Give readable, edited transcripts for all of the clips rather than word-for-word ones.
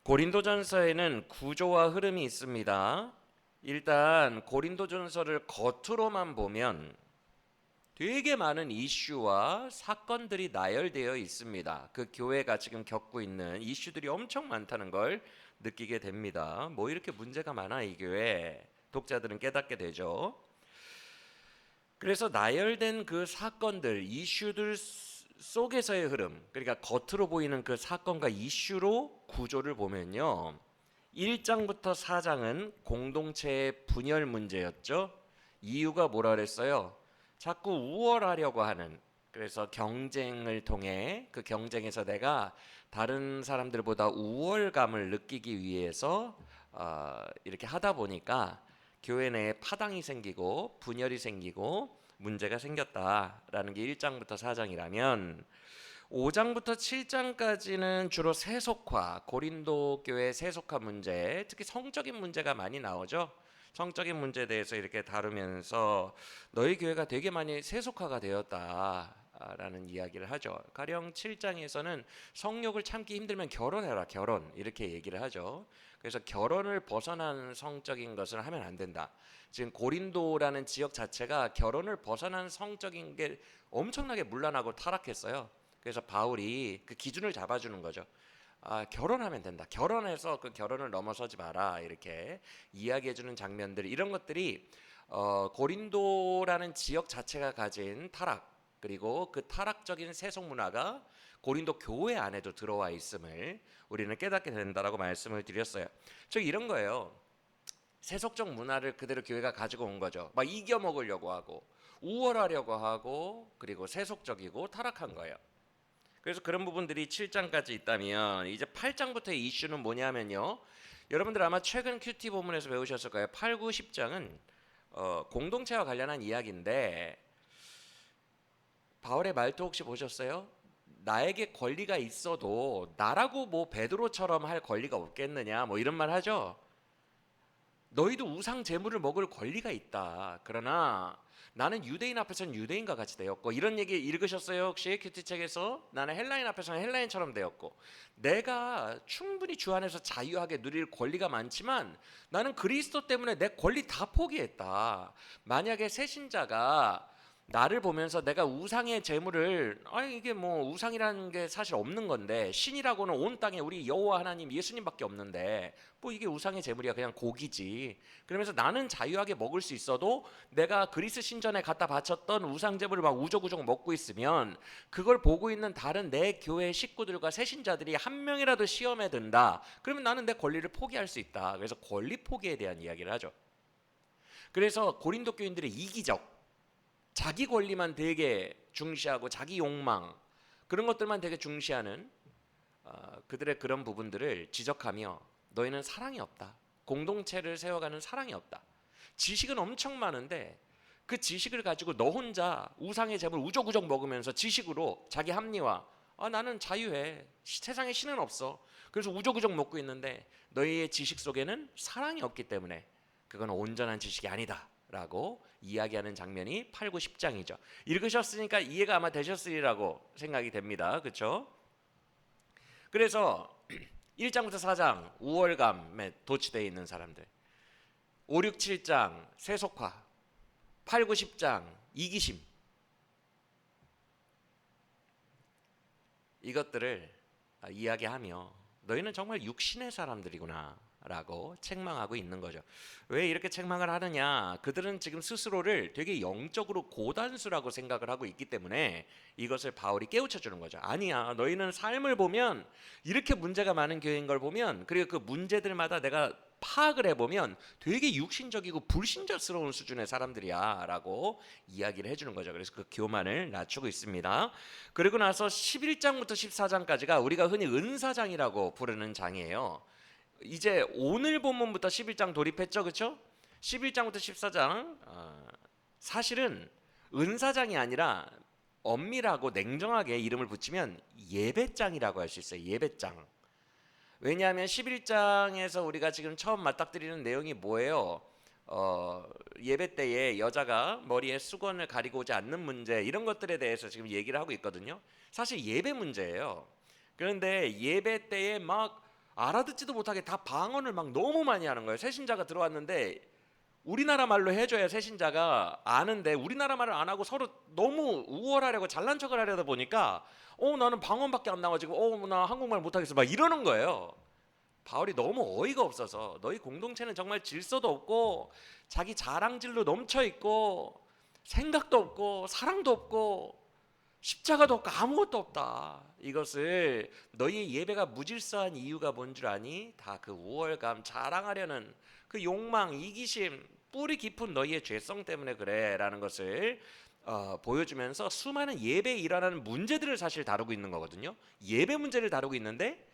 고린도전서에는 구조와 흐름이 있습니다. 일단 고린도전서를 겉으로만 보면 되게 많은 이슈와 사건들이 나열되어 있습니다. 그 교회가 지금 겪고 있는 이슈들이 엄청 많다는 걸 느끼게 됩니다. 뭐 이렇게 문제가 많아 이 교회. 독자들은 깨닫게 되죠. 그래서 나열된 그 사건들, 이슈들 속에서의 흐름, 그러니까 겉으로 보이는 그 사건과 이슈로 구조를 보면요. 1장부터 4장은 공동체의 분열 문제였죠. 이유가 뭐라 그랬어요? 자꾸 우월하려고 하는, 그래서 경쟁을 통해 그 경쟁에서 내가 다른 사람들보다 우월감을 느끼기 위해서 이렇게 하다 보니까 교회 내에 파당이 생기고 분열이 생기고 문제가 생겼다라는 게 1장부터 4장이라면 5장부터 7장까지는 주로 세속화, 고린도 교회 세속화 문제, 특히 성적인 문제가 많이 나오죠. 성적인 문제에 대해서 이렇게 다루면서 너희 교회가 되게 많이 세속화가 되었다라는 이야기를 하죠. 가령 7장에서는 성욕을 참기 힘들면 결혼해라, 결혼 이렇게 얘기를 하죠. 그래서 결혼을 벗어난 성적인 것을 하면 안 된다. 지금 고린도라는 지역 자체가 결혼을 벗어난 성적인 게 엄청나게 문란하고 타락했어요. 그래서 바울이 그 기준을 잡아주는 거죠. 결혼하면 된다. 결혼해서 그 결혼을 넘어서지 마라. 이렇게 이야기해주는 장면들, 이런 것들이 고린도라는 지역 자체가 가진 타락, 그리고 그 타락적인 세속 문화가 고린도 교회 안에도 들어와 있음을 우리는 깨닫게 된다라고 말씀을 드렸어요. 즉 이런 거예요. 세속적 문화를 그대로 교회가 가지고 온 거죠. 막 이겨 먹으려고 하고 우월하려고 하고 그리고 세속적이고 타락한 거예요. 그래서 그런 부분들이 7장까지 있다면 이제 8장부터의 이슈는 뭐냐면요. 여러분들 아마 최근 큐티 본문에서 배우셨을 거예요. 8, 9, 10장은 공동체와 관련한 이야기인데 바울의 말도 혹시 보셨어요? 나에게 권리가 있어도 나라고 뭐 베드로처럼 할 권리가 없겠느냐 뭐 이런 말 하죠. 너희도 우상 제물을 먹을 권리가 있다. 그러나 나는 유대인 앞에서는 유대인과 같이 되었고, 이런 얘기 읽으셨어요? 혹시 큐티책에서? 나는 헬라인 앞에서는 헬라인처럼 되었고, 내가 충분히 주 안에서 자유하게 누릴 권리가 많지만 나는 그리스도 때문에 내 권리 다 포기했다. 만약에 새신자가 나를 보면서 내가 우상의 제물을, 이게 뭐 우상이라는 게 사실 없는 건데, 신이라고는 온 땅에 우리 여호와 하나님 예수님밖에 없는데 뭐 이게 우상의 제물이야, 그냥 고기지. 그러면서 나는 자유하게 먹을 수 있어도 내가 그리스 신전에 갖다 바쳤던 우상 제물을 막 우적우적 먹고 있으면 그걸 보고 있는 다른 내 교회 식구들과 새신자들이 한 명이라도 시험에 든다. 그러면 나는 내 권리를 포기할 수 있다. 그래서 권리 포기에 대한 이야기를 하죠. 그래서 고린도 교인들의 이기적, 자기 권리만 되게 중시하고 자기 욕망, 그런 것들만 되게 중시하는 그들의 그런 부분들을 지적하며 너희는 사랑이 없다. 공동체를 세워가는 사랑이 없다. 지식은 엄청 많은데 그 지식을 가지고 너 혼자 우상의 제물 우적우적 먹으면서 지식으로 자기 합리화, 나는 자유해, 세상에 신은 없어, 그래서 우적우적 먹고 있는데 너희의 지식 속에는 사랑이 없기 때문에 그건 온전한 지식이 아니다 라고 이야기하는 장면이 8, 9, 10장이죠. 읽으셨으니까 이해가 아마 되셨으리라고 생각이 됩니다. 그렇죠? 그래서 1장부터 4장 우월감에 도취되어 있는 사람들, 5, 6, 7장 세속화, 8, 9, 10장 이기심, 이것들을 이야기하며 너희는 정말 육신의 사람들이구나 라고 책망하고 있는 거죠. 왜 이렇게 책망을 하느냐? 그들은 지금 스스로를 되게 영적으로 고단수라고 생각을 하고 있기 때문에 이것을 바울이 깨우쳐 주는 거죠. 아니야, 너희는 삶을 보면 이렇게 문제가 많은 교회인 걸 보면, 그리고 그 문제들마다 내가 파악을 해보면 되게 육신적이고 불신자스러운 수준의 사람들이야 라고 이야기를 해주는 거죠. 그래서 그 교만을 낮추고 있습니다. 그리고 나서 11장부터 14장까지가 우리가 흔히 은사장이라고 부르는 장이에요. 이제 오늘 본문부터 11장 돌입했죠, 그렇죠? 11장부터 14장 사실은 은사장이 아니라 엄밀하고 냉정하게 이름을 붙이면 예배장이라고 할 수 있어요. 예배장. 왜냐하면 11장에서 우리가 지금 처음 맞닥뜨리는 내용이 뭐예요? 예배 때에 여자가 머리에 수건을 가리고 오지 않는 문제, 이런 것들에 대해서 지금 얘기를 하고 있거든요. 사실 예배 문제예요. 그런데 예배 때에 막 알아듣지도 못하게 다 방언을 막 너무 많이 하는 거예요. 새신자가 들어왔는데 우리나라 말로 해줘야 새신자가 아는데 우리나라 말을 안 하고 서로 너무 우월하려고 잘난 척을 하려다 보니까 나는 방언밖에 안 나와지고 나 한국말 못하겠어 막 이러는 거예요. 바울이 너무 어이가 없어서 너희 공동체는 정말 질서도 없고 자기 자랑질로 넘쳐 있고 생각도 없고 사랑도 없고 십자가도 없고 아무것도 없다. 이것을 너희의 예배가 무질서한 이유가 뭔 줄 아니? 다 그 우월감, 자랑하려는 그 욕망, 이기심, 뿌리 깊은 너희의 죄성 때문에 그래 라는 것을 보여주면서 수많은 예배에 일어나는 문제들을 사실 다루고 있는 거거든요. 예배 문제를 다루고 있는데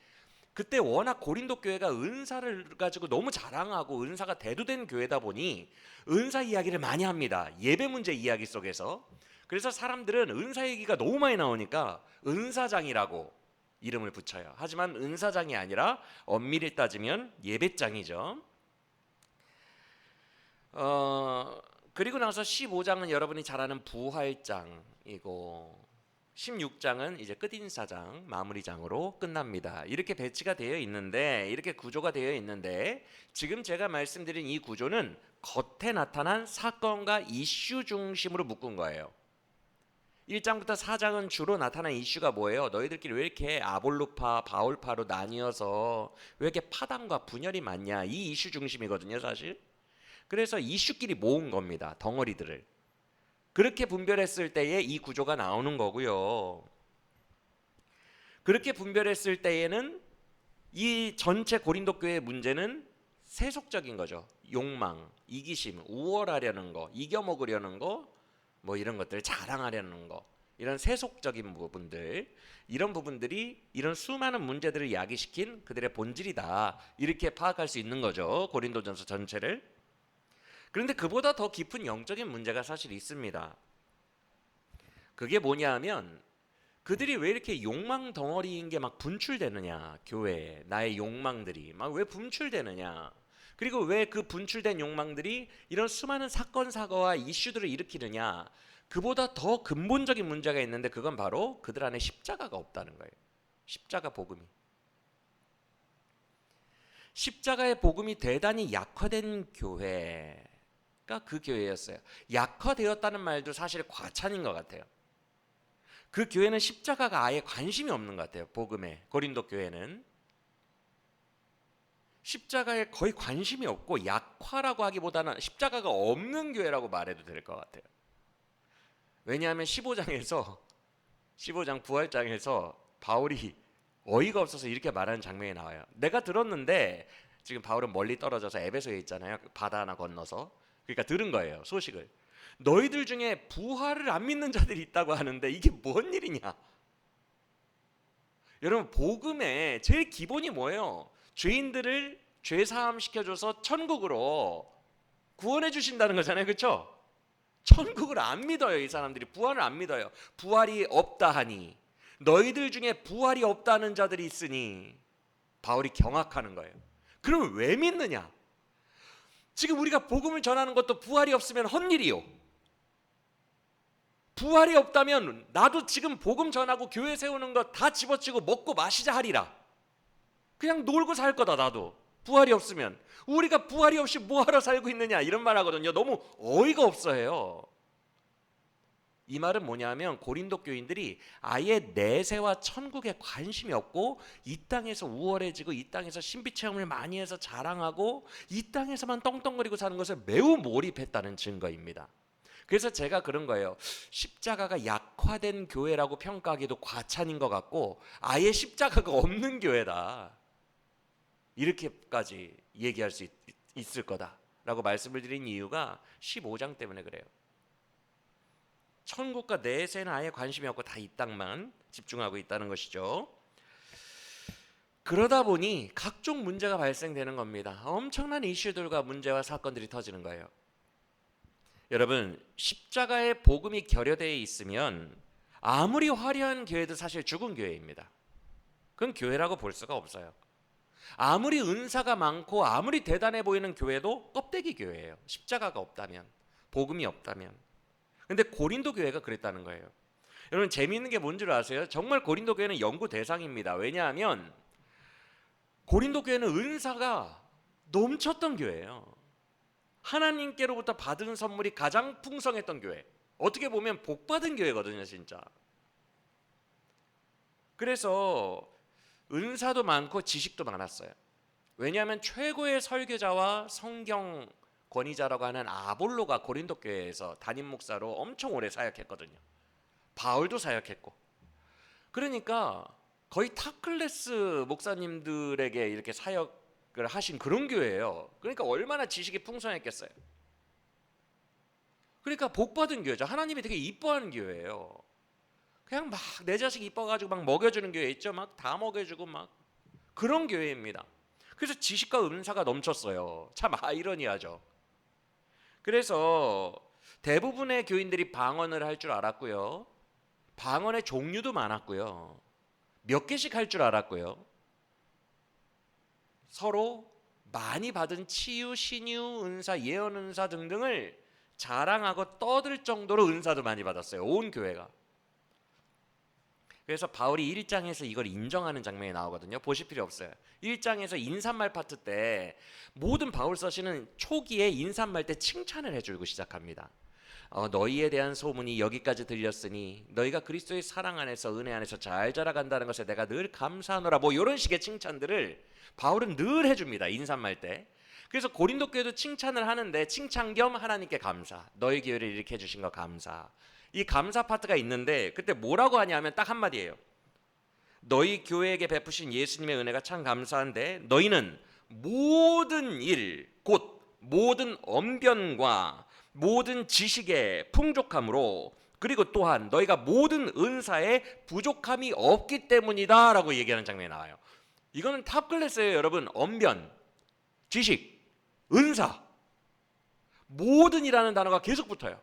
그때 워낙 고린도 교회가 은사를 가지고 너무 자랑하고 은사가 대두된 교회다 보니 은사 이야기를 많이 합니다. 예배 문제 이야기 속에서. 그래서 사람들은 은사 얘기가 너무 많이 나오니까 은사장이라고 이름을 붙여요. 하지만 은사장이 아니라 엄밀히 따지면 예배장이죠. 그리고 나서 15장은 여러분이 잘 아는 부활장이고 16장은 이제 끝인사장, 마무리장으로 끝납니다. 이렇게 배치가 되어 있는데 이렇게 구조가 되어 있는데 지금 제가 말씀드린 이 구조는 겉에 나타난 사건과 이슈 중심으로 묶은 거예요. 1장부터 4장은 주로 나타난 이슈가 뭐예요? 너희들끼리 왜 이렇게 아볼로파, 바울파로 나뉘어서 왜 이렇게 파당과 분열이 많냐? 이 이슈 중심이거든요, 사실. 그래서 이슈끼리 모은 겁니다, 덩어리들을. 그렇게 분별했을 때에 이 구조가 나오는 거고요. 그렇게 분별했을 때에는 이 전체 고린도 교회의 문제는 세속적인 거죠. 욕망, 이기심, 우월하려는 거, 이겨먹으려는 거, 뭐 이런 것들 자랑하려는 거, 이런 세속적인 부분들, 이런 부분들이 이런 수많은 문제들을 야기시킨 그들의 본질이다, 이렇게 파악할 수 있는 거죠, 고린도전서 전체를. 그런데 그보다 더 깊은 영적인 문제가 사실 있습니다. 그게 뭐냐 하면 그들이 왜 이렇게 욕망 덩어리인 게 막 분출되느냐, 교회에 나의 욕망들이 막 왜 분출되느냐, 그리고 왜 그 분출된 욕망들이 이런 수많은 사건 사고와 이슈들을 일으키느냐, 그보다 더 근본적인 문제가 있는데 그건 바로 그들 안에 십자가가 없다는 거예요. 십자가 복음이. 십자가의 복음이 대단히 약화된 교회가 그 교회였어요. 약화되었다는 말도 사실 과찬인 것 같아요. 그 교회는 십자가가 아예 관심이 없는 것 같아요. 복음에, 고린도 교회는 십자가에 거의 관심이 없고 약화라고 하기보다는 십자가가 없는 교회라고 말해도 될 것 같아요. 왜냐하면 15장 부활장에서 바울이 어이가 없어서 이렇게 말하는 장면이 나와요. 내가 들었는데, 지금 바울은 멀리 떨어져서 에베소에 있잖아요. 바다 하나 건너서. 그러니까 들은 거예요, 소식을. 너희들 중에 부활을 안 믿는 자들이 있다고 하는데 이게 뭔 일이냐? 여러분, 복음의 제일 기본이 뭐예요? 죄인들을 죄 사함 시켜줘서 천국으로 구원해 주신다는 거잖아요, 그렇죠? 천국을 안 믿어요. 이 사람들이 부활을 안 믿어요. 부활이 없다 하니, 너희들 중에 부활이 없다는 자들이 있으니, 바울이 경악하는 거예요. 그러면 왜 믿느냐? 지금 우리가 복음을 전하는 것도 부활이 없으면 헛일이요. 부활이 없다면 나도 지금 복음 전하고 교회 세우는 거 다 집어치고 먹고 마시자 하리라. 그냥 놀고 살 거다, 나도. 부활이 없으면. 우리가 부활이 없이 뭐하러 살고 있느냐, 이런 말 하거든요. 너무 어이가 없어해요. 이 말은 뭐냐면 고린도 교인들이 아예 내세와 천국에 관심이 없고 이 땅에서 우월해지고 이 땅에서 신비 체험을 많이 해서 자랑하고 이 땅에서만 떵떵거리고 사는 것을 매우 몰입했다는 증거입니다. 그래서 제가 그런 거예요. 십자가가 약화된 교회라고 평가하기도 과찬인 것 같고 아예 십자가가 없는 교회다, 이렇게까지 얘기할 수 있을 거다라고 말씀을 드린 이유가 15장 때문에 그래요. 천국과 내세는 아예 관심이 없고 다 이 땅만 집중하고 있다는 것이죠. 그러다 보니 각종 문제가 발생되는 겁니다. 엄청난 이슈들과 문제와 사건들이 터지는 거예요. 여러분, 십자가의 복음이 결여되어 있으면 아무리 화려한 교회도 사실 죽은 교회입니다. 그건 교회라고 볼 수가 없어요. 아무리 은사가 많고 아무리 대단해 보이는 교회도 껍데기 교회예요. 십자가가 없다면, 복음이 없다면. 근데 고린도 교회가 그랬다는 거예요. 여러분, 재미있는 게 뭔지 아세요? 정말 고린도 교회는 연구 대상입니다. 왜냐하면 고린도 교회는 은사가 넘쳤던 교회예요. 하나님께로부터 받은 선물이 가장 풍성했던 교회. 어떻게 보면 복받은 교회거든요, 진짜. 그래서 은사도 많고 지식도 많았어요. 왜냐하면 최고의 설교자와 성경 권위자라고 하는 아볼로가 고린도 교회에서 담임 목사로 엄청 오래 사역했거든요. 바울도 사역했고. 그러니까 거의 탑 클래스 목사님들에게 이렇게 사역을 하신 그런 교회예요. 그러니까 얼마나 지식이 풍성했겠어요. 그러니까 복받은 교회죠. 하나님이 되게 이뻐하는 교회예요. 그냥 막 내 자식 이뻐가지고 막 먹여주는 교회 있죠. 막 다 먹여주고 막 그런 교회입니다. 그래서 지식과 은사가 넘쳤어요. 참 아이러니하죠. 그래서 대부분의 교인들이 방언을 할 줄 알았고요. 방언의 종류도 많았고요. 몇 개씩 할 줄 알았고요. 서로 많이 받은 치유, 신유, 은사, 예언 은사 등등을 자랑하고 떠들 정도로 은사도 많이 받았어요. 온 교회가. 그래서 바울이 1장에서 이걸 인정하는 장면이 나오거든요. 보실 필요 없어요. 1장에서 인사말 파트 때 모든 바울 서신은 초기에 인사말 때 칭찬을 해주고 시작합니다. 너희에 대한 소문이 여기까지 들렸으니 너희가 그리스도의 사랑 안에서 은혜 안에서 잘 자라간다는 것에 내가 늘 감사하노라. 뭐 이런 식의 칭찬들을 바울은 늘 해줍니다. 인사말 때. 그래서 고린도 교회도 칭찬을 하는데 칭찬 겸 하나님께 감사. 너희 교회를 이렇게 해주신 거 감사. 이 감사 파트가 있는데 그때 뭐라고 하냐면 딱 한마디예요. 너희 교회에게 베푸신 예수님의 은혜가 참 감사한데 너희는 모든 일, 곧 모든 언변과 모든 지식의 풍족함으로 그리고 또한 너희가 모든 은사에 부족함이 없기 때문이다 라고 얘기하는 장면이 나와요. 이거는 탑 클래스예요, 여러분. 언변, 지식, 은사, 모든이라는 단어가 계속 붙어요.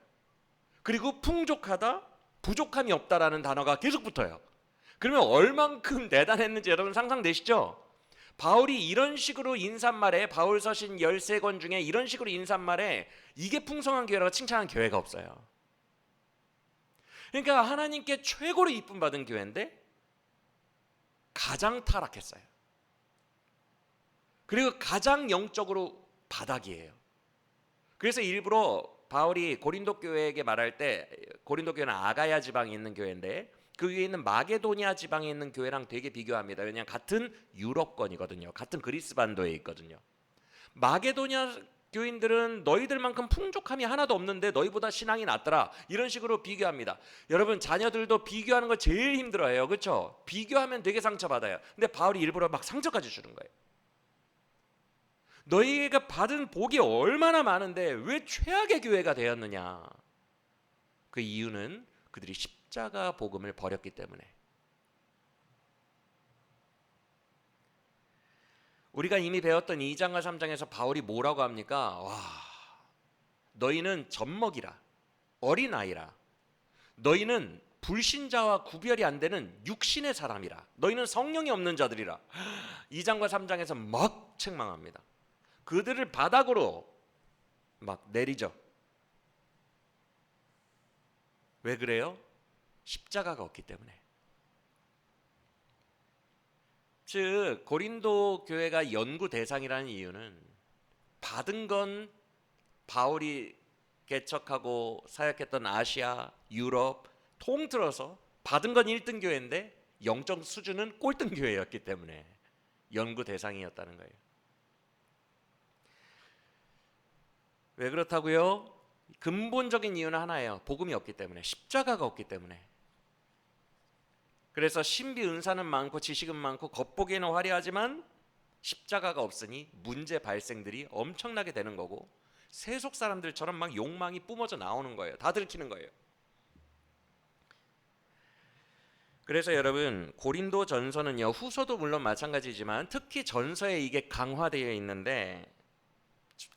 그리고 풍족하다, 부족함이 없다라는 단어가 계속 붙어요. 그러면 얼만큼 대단했는지 여러분 상상되시죠? 바울이 이런 식으로 인사말에 바울 서신 13권 중에 이런 식으로 인사말에 이게 풍성한 교회라고 칭찬한 교회가 없어요. 그러니까 하나님께 최고로 이쁨 받은 교회인데 가장 타락했어요. 그리고 가장 영적으로 바닥이에요. 그래서 일부러 바울이 고린도 교회에게 말할 때 고린도 교회는 아가야 지방에 있는 교회인데 그 위에 있는 마게도니아 지방에 있는 교회랑 되게 비교합니다. 왜냐하면 같은 유럽권이거든요. 같은 그리스 반도에 있거든요. 마게도니아 교인들은 너희들만큼 풍족함이 하나도 없는데 너희보다 신앙이 낫더라. 이런 식으로 비교합니다. 여러분 자녀들도 비교하는 거 제일 힘들어해요. 그렇죠? 비교하면 되게 상처받아요. 근데 바울이 일부러 막 상처까지 주는 거예요. 너희가 받은 복이 얼마나 많은데 왜 최악의 교회가 되었느냐? 그 이유는 그들이 십자가 복음을 버렸기 때문에. 우리가 이미 배웠던 2장과 3장에서 바울이 뭐라고 합니까? 와, 너희는 젖먹이라, 어린아이라, 너희는 불신자와 구별이 안 되는 육신의 사람이라, 너희는 성령이 없는 자들이라. 2장과 3장에서 막 책망합니다. 그들을 바닥으로 막 내리죠. 왜 그래요? 십자가가 없기 때문에. 즉 고린도 교회가 연구 대상이라는 이유는 받은 건 바울이 개척하고 사역했던 아시아, 유럽 통틀어서 받은 건 1등 교회인데 영적 수준은 꼴등 교회였기 때문에 연구 대상이었다는 거예요. 왜 그렇다고요? 근본적인 이유는 하나예요. 복음이 없기 때문에, 십자가가 없기 때문에. 그래서 신비 은사는 많고 지식은 많고 겉보기에는 화려하지만 십자가가 없으니 문제 발생들이 엄청나게 되는 거고 세속 사람들처럼 막 욕망이 뿜어져 나오는 거예요. 다 들키는 거예요. 그래서 여러분 고린도 전서는요, 후서도 물론 마찬가지지만 특히 전서에 이게 강화되어 있는데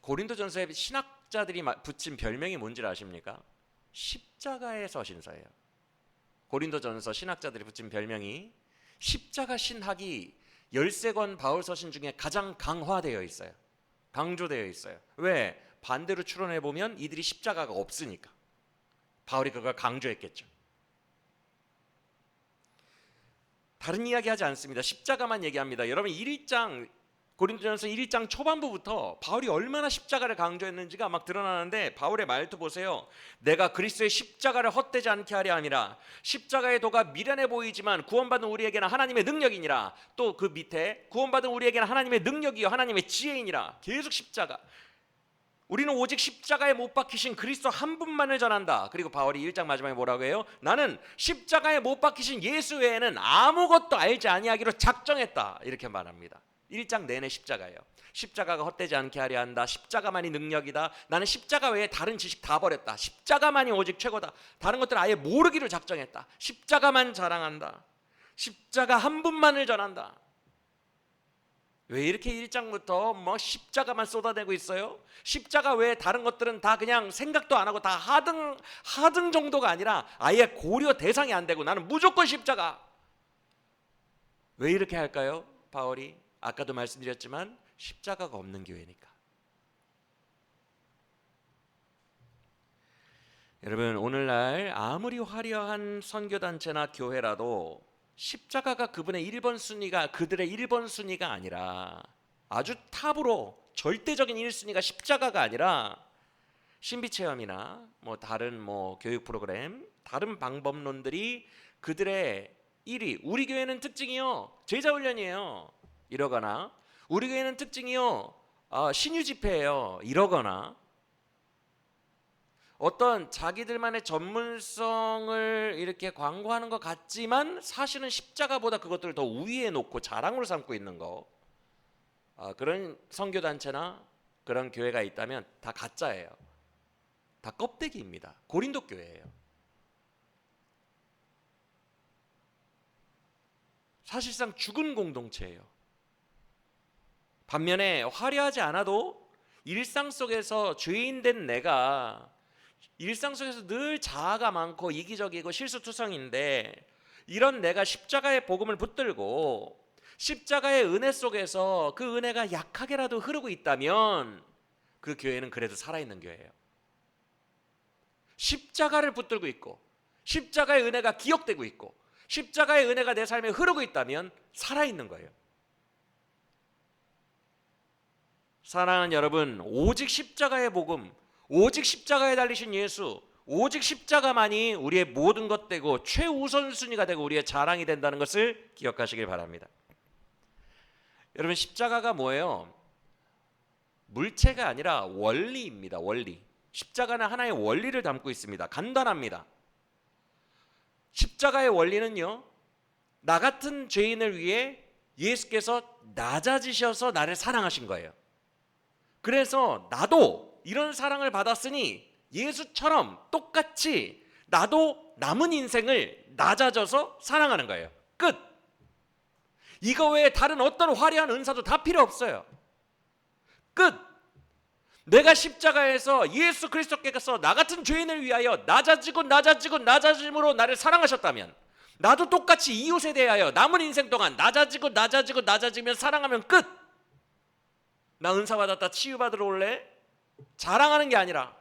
고린도 전서에 신학자들이 붙인 별명이 뭔지 아십니까? 십자가의 서신서예요. 고린도 전서 신학자들이 붙인 별명이 십자가 신학이 13권 바울 서신 중에 가장 강화되어 있어요. 강조되어 있어요. 왜? 반대로 추론해 보면 이들이 십자가가 없으니까. 바울이 그걸 강조했겠죠. 다른 이야기 하지 않습니다. 십자가만 얘기합니다. 여러분 고린도전서 1장 초반부부터 바울이 얼마나 십자가를 강조했는지가 막 드러나는데, 바울의 말투 보세요. 내가 그리스도의 십자가를 헛되지 않게 하려 함이라. 십자가의 도가 미련해 보이지만 구원받은 우리에게는 하나님의 능력이니라. 또 그 밑에 구원받은 우리에게는 하나님의 능력이요 하나님의 지혜이니라. 계속 십자가. 우리는 오직 십자가에 못 박히신 그리스도 한 분만을 전한다. 그리고 바울이 1장 마지막에 뭐라고 해요? 나는 십자가에 못 박히신 예수 외에는 아무것도 알지 아니하기로 작정했다. 이렇게 말합니다. 1장 내내 십자가예요. 십자가가 헛되지 않게 하려 한다. 십자가만이 능력이다. 나는 십자가 외에 다른 지식 다 버렸다. 십자가만이 오직 최고다. 다른 것들 아예 모르기로 작정했다. 십자가만 자랑한다. 십자가 한 분만을 전한다. 왜 이렇게 1장부터 뭐 십자가만 쏟아내고 있어요? 십자가 외에 다른 것들은 다 그냥 생각도 안 하고 다 하등 정도가 아니라 아예 고려 대상이 안 되고 나는 무조건 십자가. 왜 이렇게 할까요? 바울이 아까도 말씀드렸지만 십자가가 없는 교회니까. 여러분, 오늘날 아무리 화려한 선교단체나 교회라도 십자가가 그들의 1번 순위가 아니라 아주 탑으로 절대적인 1순위가 십자가가 아니라 신비체험이나 다른 교육 프로그램, 다른 방법론들이 그들의 1위. 우리 교회는 특징이요 제자훈련이에요 이러거나, 우리 교회는 특징이요 신유 집회예요 이러거나, 어떤 자기들만의 전문성을 이렇게 광고하는 것 같지만 사실은 십자가보다 그것들을 더 우위에 놓고 자랑으로 삼고 있는 거, 그런 선교단체나 그런 교회가 있다면 다 가짜예요. 다 껍데기입니다. 고린도 교회예요. 사실상 죽은 공동체예요. 반면에 화려하지 않아도 일상 속에서 죄인 된 내가 일상 속에서 늘 자아가 많고 이기적이고 실수투성인데, 이런 내가 십자가의 복음을 붙들고 십자가의 은혜 속에서 그 은혜가 약하게라도 흐르고 있다면 그 교회는 그래도 살아있는 교회예요. 십자가를 붙들고 있고 십자가의 은혜가 기억되고 있고 십자가의 은혜가 내 삶에 흐르고 있다면 살아있는 거예요. 사랑하는 여러분, 오직 십자가의 복음, 오직 십자가에 달리신 예수, 오직 십자가만이 우리의 모든 것 되고 최우선순위가 되고 우리의 자랑이 된다는 것을 기억하시길 바랍니다. 여러분, 십자가가 뭐예요? 물체가 아니라 원리입니다. 원리. 십자가는 하나의 원리를 담고 있습니다. 간단합니다. 십자가의 원리는요, 나 같은 죄인을 위해 예수께서 낮아지셔서 나를 사랑하신 거예요. 그래서 나도 이런 사랑을 받았으니 예수처럼 똑같이 나도 남은 인생을 낮아져서 사랑하는 거예요. 끝. 이거 외에 다른 어떤 화려한 은사도 다 필요 없어요. 끝. 내가 십자가에서 예수 그리스도께서 나 같은 죄인을 위하여 낮아짐으로 나를 사랑하셨다면, 나도 똑같이 이웃에 대하여 남은 인생 동안 낮아지면 사랑하면 끝. 나 은사 받았다 치유받으러 올래? 자랑하는 게 아니라,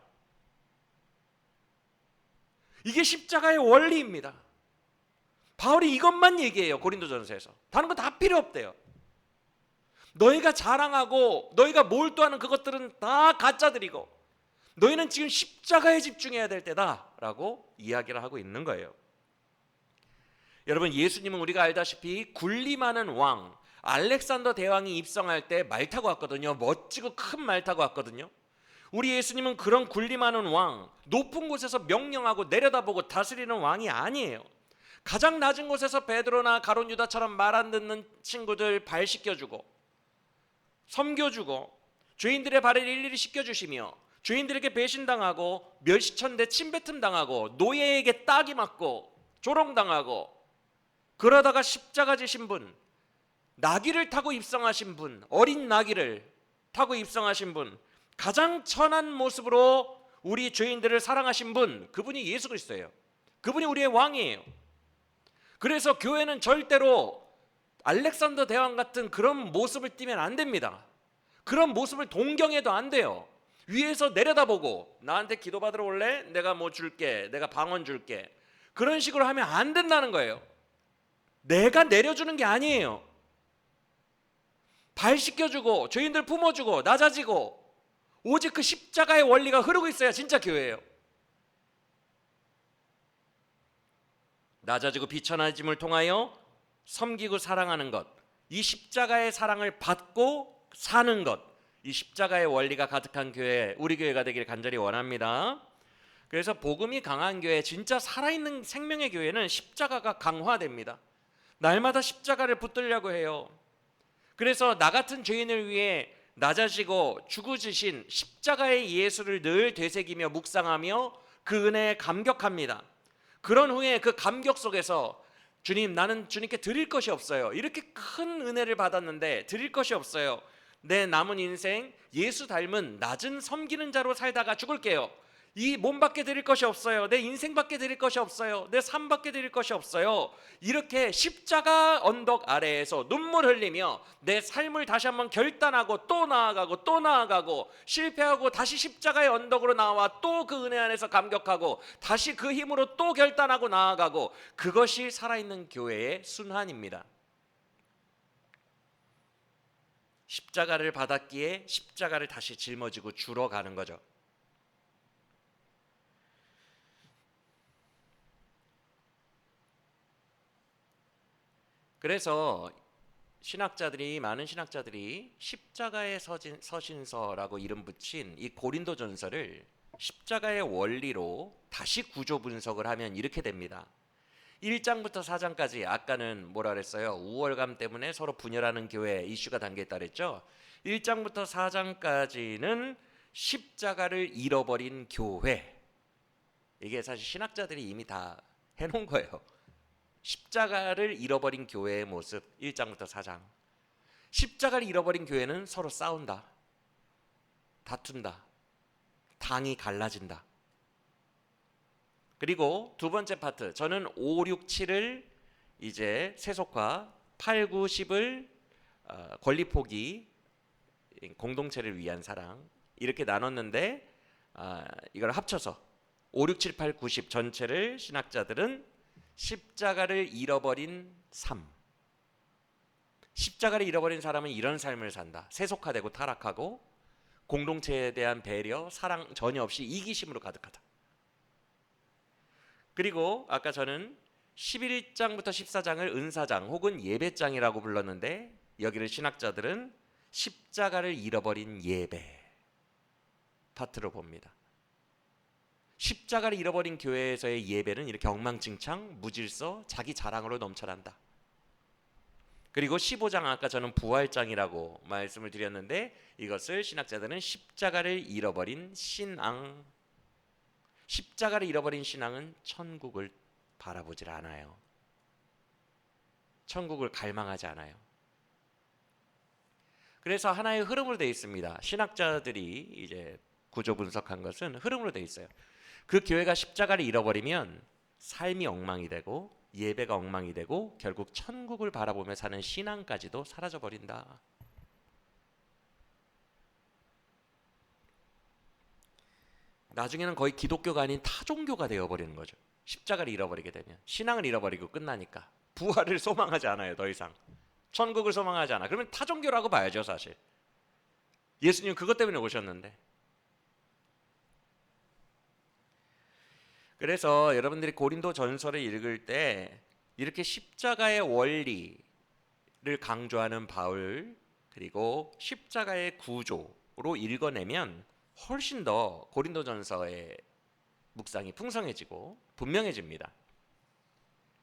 이게 십자가의 원리입니다. 바울이 이것만 얘기해요. 고린도전서에서. 다른 거 다 필요 없대요. 너희가 자랑하고 너희가 몰두하는 그것들은 다 가짜들이고 너희는 지금 십자가에 집중해야 될 때다라고 이야기를 하고 있는 거예요. 여러분, 예수님은 우리가 알다시피 군림하는 왕 알렉산더 대왕이 입성할 때 말 타고 왔거든요. 멋지고 큰 말 타고 왔거든요. 우리 예수님은 그런 군림하는 왕, 높은 곳에서 명령하고 내려다보고 다스리는 왕이 아니에요. 가장 낮은 곳에서 베드로나 가룟 유다처럼 말 안 듣는 친구들 발 씻겨주고 섬겨주고 죄인들의 발을 일일이 씻겨주시며 죄인들에게 배신당하고 멸시천대 침뱉음 당하고 노예에게 따기 맞고 조롱당하고 그러다가 십자가 지신 분, 나귀를 타고 입성하신 분, 어린 나귀를 타고 입성하신 분, 가장 천한 모습으로 우리 죄인들을 사랑하신 분, 그분이 예수 그리스도예요. 그분이 우리의 왕이에요. 그래서 교회는 절대로 알렉산더 대왕 같은 그런 모습을 띠면 안 됩니다. 그런 모습을 동경해도 안 돼요. 위에서 내려다보고 나한테 기도받으러 올래? 내가 뭐 줄게, 내가 방언 줄게, 그런 식으로 하면 안 된다는 거예요. 내가 내려주는 게 아니에요. 발 씻겨주고 죄인들 품어주고 낮아지고 오직 그 십자가의 원리가 흐르고 있어야 진짜 교회예요. 낮아지고 비천해짐을 통하여 섬기고 사랑하는 것, 이 십자가의 사랑을 받고 사는 것, 이 십자가의 원리가 가득한 교회, 우리 교회가 되길 간절히 원합니다. 그래서 복음이 강한 교회, 진짜 살아있는 생명의 교회는 십자가가 강화됩니다. 날마다 십자가를 붙들려고 해요. 그래서 나 같은 죄인을 위해 낮아지고 죽으시신 십자가의 예수를 늘 되새기며 묵상하며 그 은혜에 감격합니다. 그런 후에 그 감격 속에서 주님, 나는 주님께 드릴 것이 없어요. 이렇게 큰 은혜를 받았는데 드릴 것이 없어요. 내 남은 인생 예수 닮은 낮은 섬기는 자로 살다가 죽을게요. 이 몸밖에 드릴 것이 없어요. 내 인생밖에 드릴 것이 없어요. 내 삶밖에 드릴 것이 없어요. 이렇게 십자가 언덕 아래에서 눈물 흘리며 내 삶을 다시 한번 결단하고 또 나아가고 또 나아가고 실패하고 다시 십자가의 언덕으로 나와 또 그 은혜 안에서 감격하고 다시 그 힘으로 또 결단하고 나아가고, 그것이 살아있는 교회의 순환입니다. 십자가를 받았기에 십자가를 다시 짊어지고 줄어가는 거죠. 그래서 많은 신학자들이 십자가의 서신서라고 이름 붙인 이 고린도전서를 십자가의 원리로 다시 구조 분석을 하면 이렇게 됩니다. 1장부터 4장까지 아까는 뭐라 그랬어요? 우월감 때문에 서로 분열하는 교회 이슈가 담겨있다 그랬죠? 1장부터 4장까지는 십자가를 잃어버린 교회. 이게 사실 신학자들이 이미 다 해놓은 거예요. 십자가를 잃어버린 교회의 모습, 1장부터 4장. 십자가를 잃어버린 교회는 서로 싸운다, 다툰다, 당이 갈라진다. 그리고 두 번째 파트, 저는 5, 6, 7을 이제 세속화, 8, 9, 10을 권리 포기, 공동체를 위한 사랑, 이렇게 나눴는데 이걸 합쳐서 5, 6, 7, 8, 9, 10 전체를 신학자들은 십자가를 잃어버린 삶. 십자가를 잃어버린 사람은 이런 삶을 산다. 세속화되고 타락하고 공동체에 대한 배려, 사랑 전혀 없이 이기심으로 가득하다. 그리고 아까 저는 11장부터 14장을 은사장 혹은 예배장이라고 불렀는데, 여기를 신학자들은 십자가를 잃어버린 예배 파트로 봅니다. 십자가를 잃어버린 교회에서의 예배는 이렇게 엉망진창, 무질서, 자기 자랑으로 넘쳐난다. 그리고 15장, 아까 저는 부활장이라고 말씀을 드렸는데, 이것을 신학자들은 십자가를 잃어버린 신앙. 십자가를 잃어버린 신앙은 천국을 바라보질 않아요. 천국을 갈망하지 않아요. 그래서 하나의 흐름으로 되어 있습니다. 신학자들이 이제 구조 분석한 것은 흐름으로 되어 있어요. 그 교회가 십자가를 잃어버리면 삶이 엉망이 되고 예배가 엉망이 되고 결국 천국을 바라보며 사는 신앙까지도 사라져버린다. 나중에는 거의 기독교가 아닌 타종교가 되어버리는 거죠. 십자가를 잃어버리게 되면 신앙을 잃어버리고 끝나니까 부활을 소망하지 않아요. 더 이상 천국을 소망하지 않아. 그러면 타종교라고 봐야죠. 사실 예수님 그것 때문에 오셨는데. 그래서 여러분들이 고린도 전서를 읽을 때 이렇게 십자가의 원리를 강조하는 바울, 그리고 십자가의 구조로 읽어내면 훨씬 더 고린도 전서의 묵상이 풍성해지고 분명해집니다.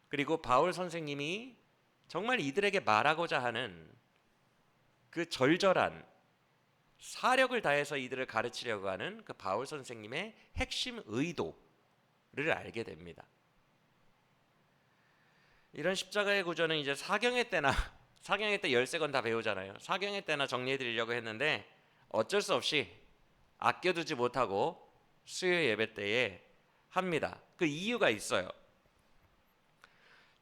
그리고 바울 선생님이 정말 이들에게 말하고자 하는 그 절절한 사력을 다해서 이들을 가르치려고 하는 그 바울 선생님의 핵심 의도를 알게 됩니다. 이런 십자가의 구조는 이제 사경회 때나 사경회 때 13권 다 배우잖아요. 사경회 때나 정리해 드리려고 했는데 어쩔 수 없이 아껴두지 못하고 수요 예배 때에 합니다. 그 이유가 있어요.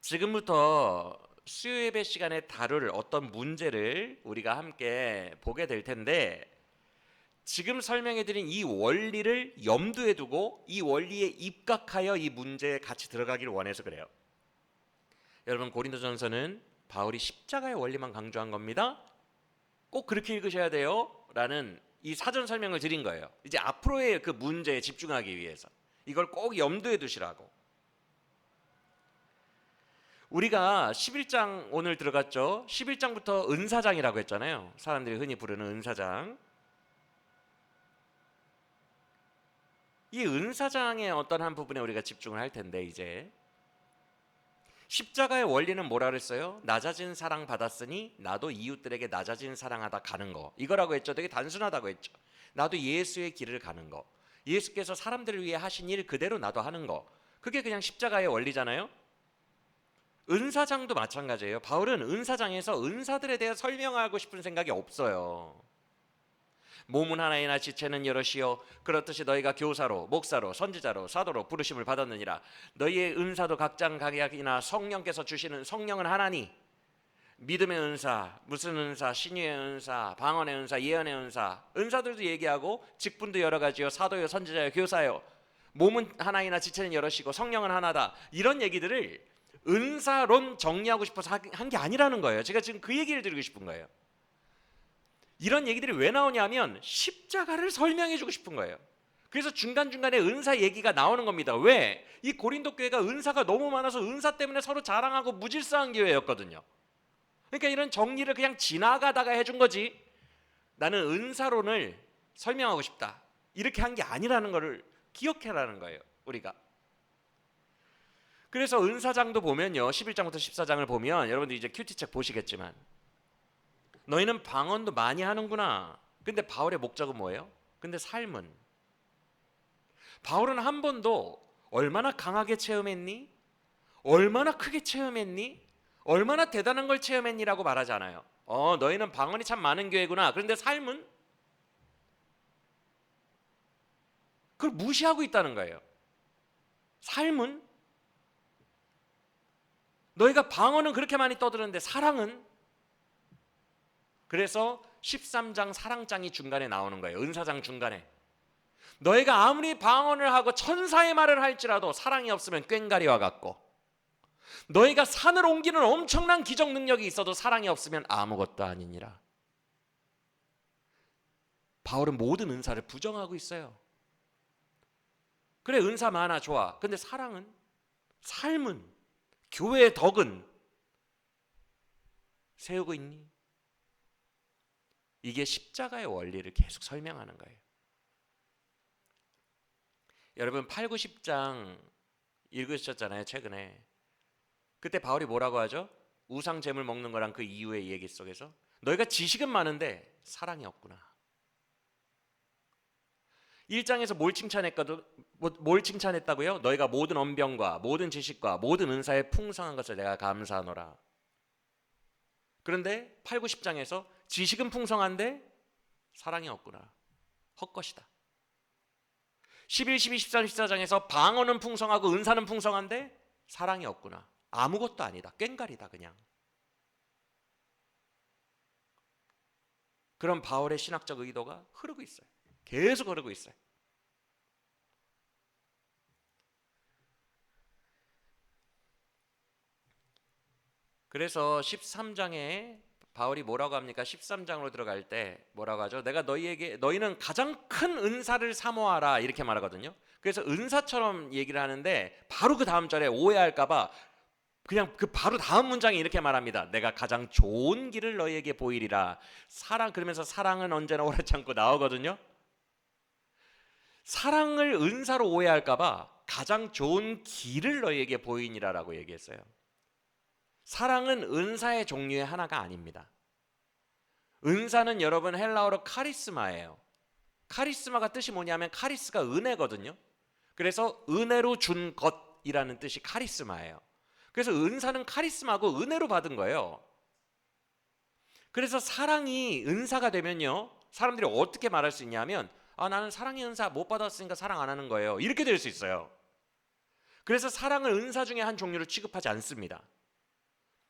지금부터 수요 예배 시간에 다룰 어떤 문제를 우리가 함께 보게 될 텐데, 지금 설명해 드린 이 원리를 염두에 두고 이 원리에 입각하여 이 문제에 같이 들어가기를 원해서 그래요. 여러분 고린도전서는 바울이 십자가의 원리만 강조한 겁니다. 꼭 그렇게 읽으셔야 돼요 라는 이 사전 설명을 드린 거예요. 이제 앞으로의 그 문제에 집중하기 위해서 이걸 꼭 염두에 두시라고. 우리가 11장 오늘 들어갔죠. 11장부터 은사장이라고 했잖아요. 사람들이 흔히 부르는 은사장. 이 은사장의 어떤 한 부분에 우리가 집중을 할 텐데, 이제 십자가의 원리는 뭐라 그랬어요? 낮아진 사랑 받았으니 나도 이웃들에게 낮아진 사랑하다 가는 거, 이거라고 했죠. 되게 단순하다고 했죠. 나도 예수의 길을 가는 거, 예수께서 사람들을 위해 하신 일 그대로 나도 하는 거, 그게 그냥 십자가의 원리잖아요. 은사장도 마찬가지예요. 바울은 은사장에서 은사들에 대해 설명하고 싶은 생각이 없어요. 몸은 하나이나 지체는 여럿이요 그렇듯이 너희가 교사로, 목사로, 선지자로, 사도로 부르심을 받았느니라. 너희의 은사도 각장각약이나 성령께서 주시는 성령은 하나니, 믿음의 은사, 무슨 은사, 신유의 은사, 방언의 은사, 예언의 은사, 은사들도 얘기하고 직분도 여러 가지요, 사도요, 선지자요, 교사요. 몸은 하나이나 지체는 여럿이고 성령은 하나다. 이런 얘기들을 은사론 정리하고 싶어서 한 게 아니라는 거예요. 제가 지금 그 얘기를 드리고 싶은 거예요. 이런 얘기들이 왜 나오냐면 십자가를 설명해 주고 싶은 거예요. 그래서 중간중간에 은사 얘기가 나오는 겁니다. 왜? 이 고린도 교회가 은사가 너무 많아서 은사 때문에 서로 자랑하고 무질서한 교회였거든요. 그러니까 이런 정리를 그냥 지나가다가 해준 거지, 나는 은사론을 설명하고 싶다 이렇게 한 게 아니라는 것을 기억해라는 거예요, 우리가. 그래서 은사장도 보면요, 11장부터 14장을 보면 여러분들 이제 큐티책 보시겠지만 너희는 방언도 많이 하는구나. 근데 바울의 목적은 뭐예요? 근데 삶은, 바울은 한 번도 얼마나 강하게 체험했니? 얼마나 크게 체험했니? 얼마나 대단한 걸 체험했니라고 말하지 않아요. 너희는 방언이 참 많은 교회구나. 그런데 삶은 그걸 무시하고 있다는 거예요. 삶은, 너희가 방언은 그렇게 많이 떠드는데 사랑은? 그래서 13장 사랑장이 중간에 나오는 거예요. 은사장 중간에. 너희가 아무리 방언을 하고 천사의 말을 할지라도 사랑이 없으면 꽹가리와 같고, 너희가 산을 옮기는 엄청난 기적 능력이 있어도 사랑이 없으면 아무것도 아니니라. 바울은 모든 은사를 부정하고 있어요. 그래, 은사 많아, 좋아. 근데 사랑은, 삶은, 교회의 덕은 세우고 있니? 이게 십자가의 원리를 계속 설명하는 거예요. 여러분 8, 9, 10장 읽으셨잖아요, 최근에. 그때 바울이 뭐라고 하죠? 우상 제물 먹는 거랑 그 이후의 얘기 속에서 너희가 지식은 많은데 사랑이 없구나. 1장에서 뭘 칭찬했다고요? 너희가 모든 언병과 모든 지식과 모든 은사에 풍성한 것을 내가 감사하노라. 그런데 8, 9, 10장에서 지식은 풍성한데 사랑이 없구나. 헛것이다. 11, 12, 13, 14장에서 방언은 풍성하고 은사는 풍성한데 사랑이 없구나. 아무것도 아니다. 꽹가리다 그냥. 그런 바울의 신학적 의도가 흐르고 있어요. 계속 흐르고 있어요. 그래서 13장에 바울이 뭐라고 합니까? 13장으로 들어갈 때 뭐라고 하죠? 내가 너희는 가장 큰 은사를 사모하라 이렇게 말하거든요. 그래서 은사처럼 얘기를 하는데 바로 그 다음 절에 오해할까 봐 그냥 그 바로 다음 문장에 이렇게 말합니다. 내가 가장 좋은 길을 너희에게 보이리라. 그러면서 사랑은 언제나 오래 참고 나오거든요. 사랑을 은사로 오해할까 봐 가장 좋은 길을 너희에게 보이니라라고 얘기했어요. 사랑은 은사의 종류의 하나가 아닙니다. 은사는 여러분 헬라어로 카리스마예요. 카리스마가 뜻이 뭐냐면 카리스가 은혜거든요. 그래서 은혜로 준 것이라는 뜻이 카리스마예요. 그래서 은사는 카리스마고 은혜로 받은 거예요. 그래서 사랑이 은사가 되면요, 사람들이 어떻게 말할 수 있냐면 나는 사랑의 은사 못 받았으니까 사랑 안 하는 거예요. 이렇게 될 수 있어요. 그래서 사랑을 은사 중에 한 종류로 취급하지 않습니다.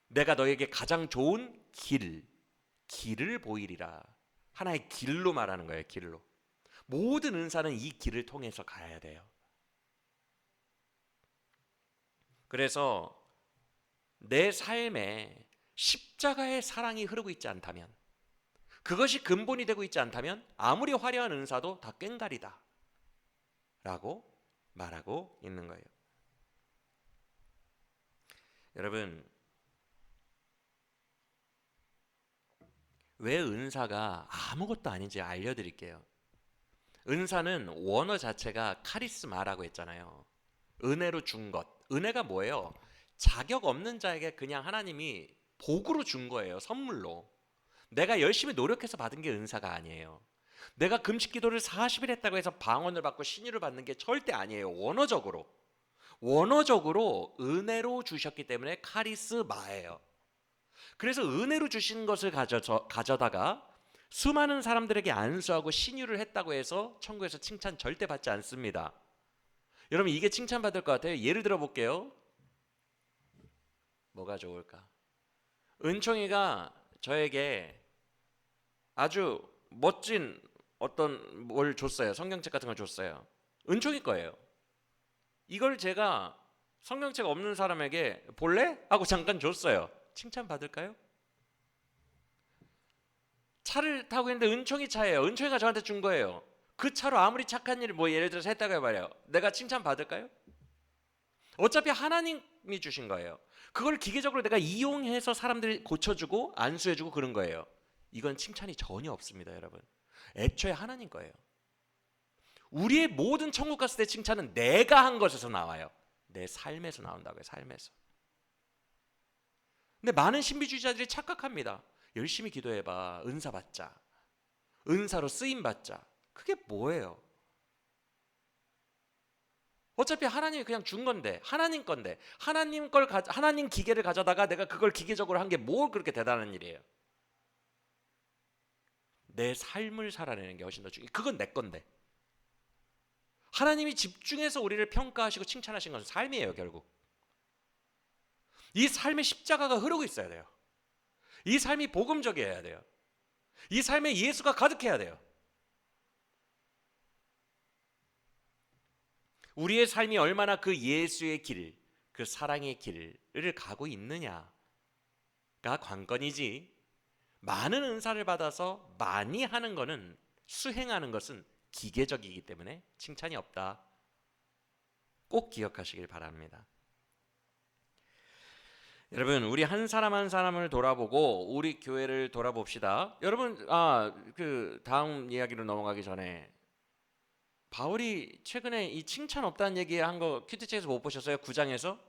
내가 너에게 가장 좋은 길을 보이리라. 하나의 길로 말하는 거예요. 길로. 모든 은사는 이 길을 통해서 가야 돼요. 그래서 내 삶에 십자가의 사랑이 흐르고 있지 않다면, 그것이 근본이 되고 있지 않다면 아무리 화려한 은사도 다 꽹가리다 라고 말하고 있는 거예요. 여러분, 왜 은사가 아무것도 아닌지 알려드릴게요. 은사는 원어 자체가 카리스마라고 했잖아요. 은혜로 준 것. 은혜가 뭐예요? 자격 없는 자에게 그냥 하나님이 복으로 준 거예요. 선물로. 내가 열심히 노력해서 받은 게 은사가 아니에요. 내가 금식 기도를 40일 했다고 해서 방언을 받고 신유를 받는 게 절대 아니에요. 원어적으로 은혜로 주셨기 때문에 카리스마예요. 그래서 은혜로 주신 것을 가져다가 수많은 사람들에게 안수하고 신유를 했다고 해서 천국에서 칭찬 절대 받지 않습니다. 여러분, 이게 칭찬받을 것 같아요. 예를 들어 볼게요. 뭐가 좋을까? 은총이가 저에게 아주 멋진 어떤 뭘 줬어요. 성경책 같은 걸 줬어요. 은총이 거예요. 이걸 제가 성경책 없는 사람에게 볼래? 하고 잠깐 줬어요. 칭찬 받을까요? 차를 타고 있는데 은총이 차예요. 은총이가 저한테 준 거예요. 그 차로 아무리 착한 일을 예를 들어서 했다고 해봐요. 내가 칭찬 받을까요? 어차피 하나님이 주신 거예요. 그걸 기계적으로 내가 이용해서 사람들이 고쳐주고 안수해주고 그런 거예요. 이건 칭찬이 전혀 없습니다, 여러분. 애초에 하나님 거예요. 우리의 모든 천국 갔을 때 칭찬은 내가 한 것에서 나와요. 내 삶에서 나온다고요. 삶에서. 근데 많은 신비주의자들이 착각합니다. 열심히 기도해봐. 은사 받자. 은사로 쓰임 받자. 그게 뭐예요? 어차피 하나님이 그냥 준 건데, 하나님 건데, 하나님 기계를 가져다가 내가 그걸 기계적으로 한 게 뭘 그렇게 대단한 일이에요? 내 삶을 살아내는 게 훨씬 더 중요해요. 그건 내 건데. 하나님이 집중해서 우리를 평가하시고 칭찬하신 것은 삶이에요, 결국. 이 삶의 십자가가 흐르고 있어야 돼요. 이 삶이 복음적이어야 돼요. 이 삶에 예수가 가득해야 돼요. 우리의 삶이 얼마나 그 예수의 길, 그 사랑의 길을 가고 있느냐가 관건이지, 많은 은사를 받아서 많이 하는 것은, 수행하는 것은 기계적이기 때문에 칭찬이 없다. 꼭 기억하시길 바랍니다. 여러분, 우리 한 사람 한 사람을 돌아보고 우리 교회를 돌아봅시다. 여러분, 그 다음 이야기로 넘어가기 전에 바울이 최근에 이 칭찬 없다는 얘기한 거 큐티책에서 못 보셨어요? 9장에서?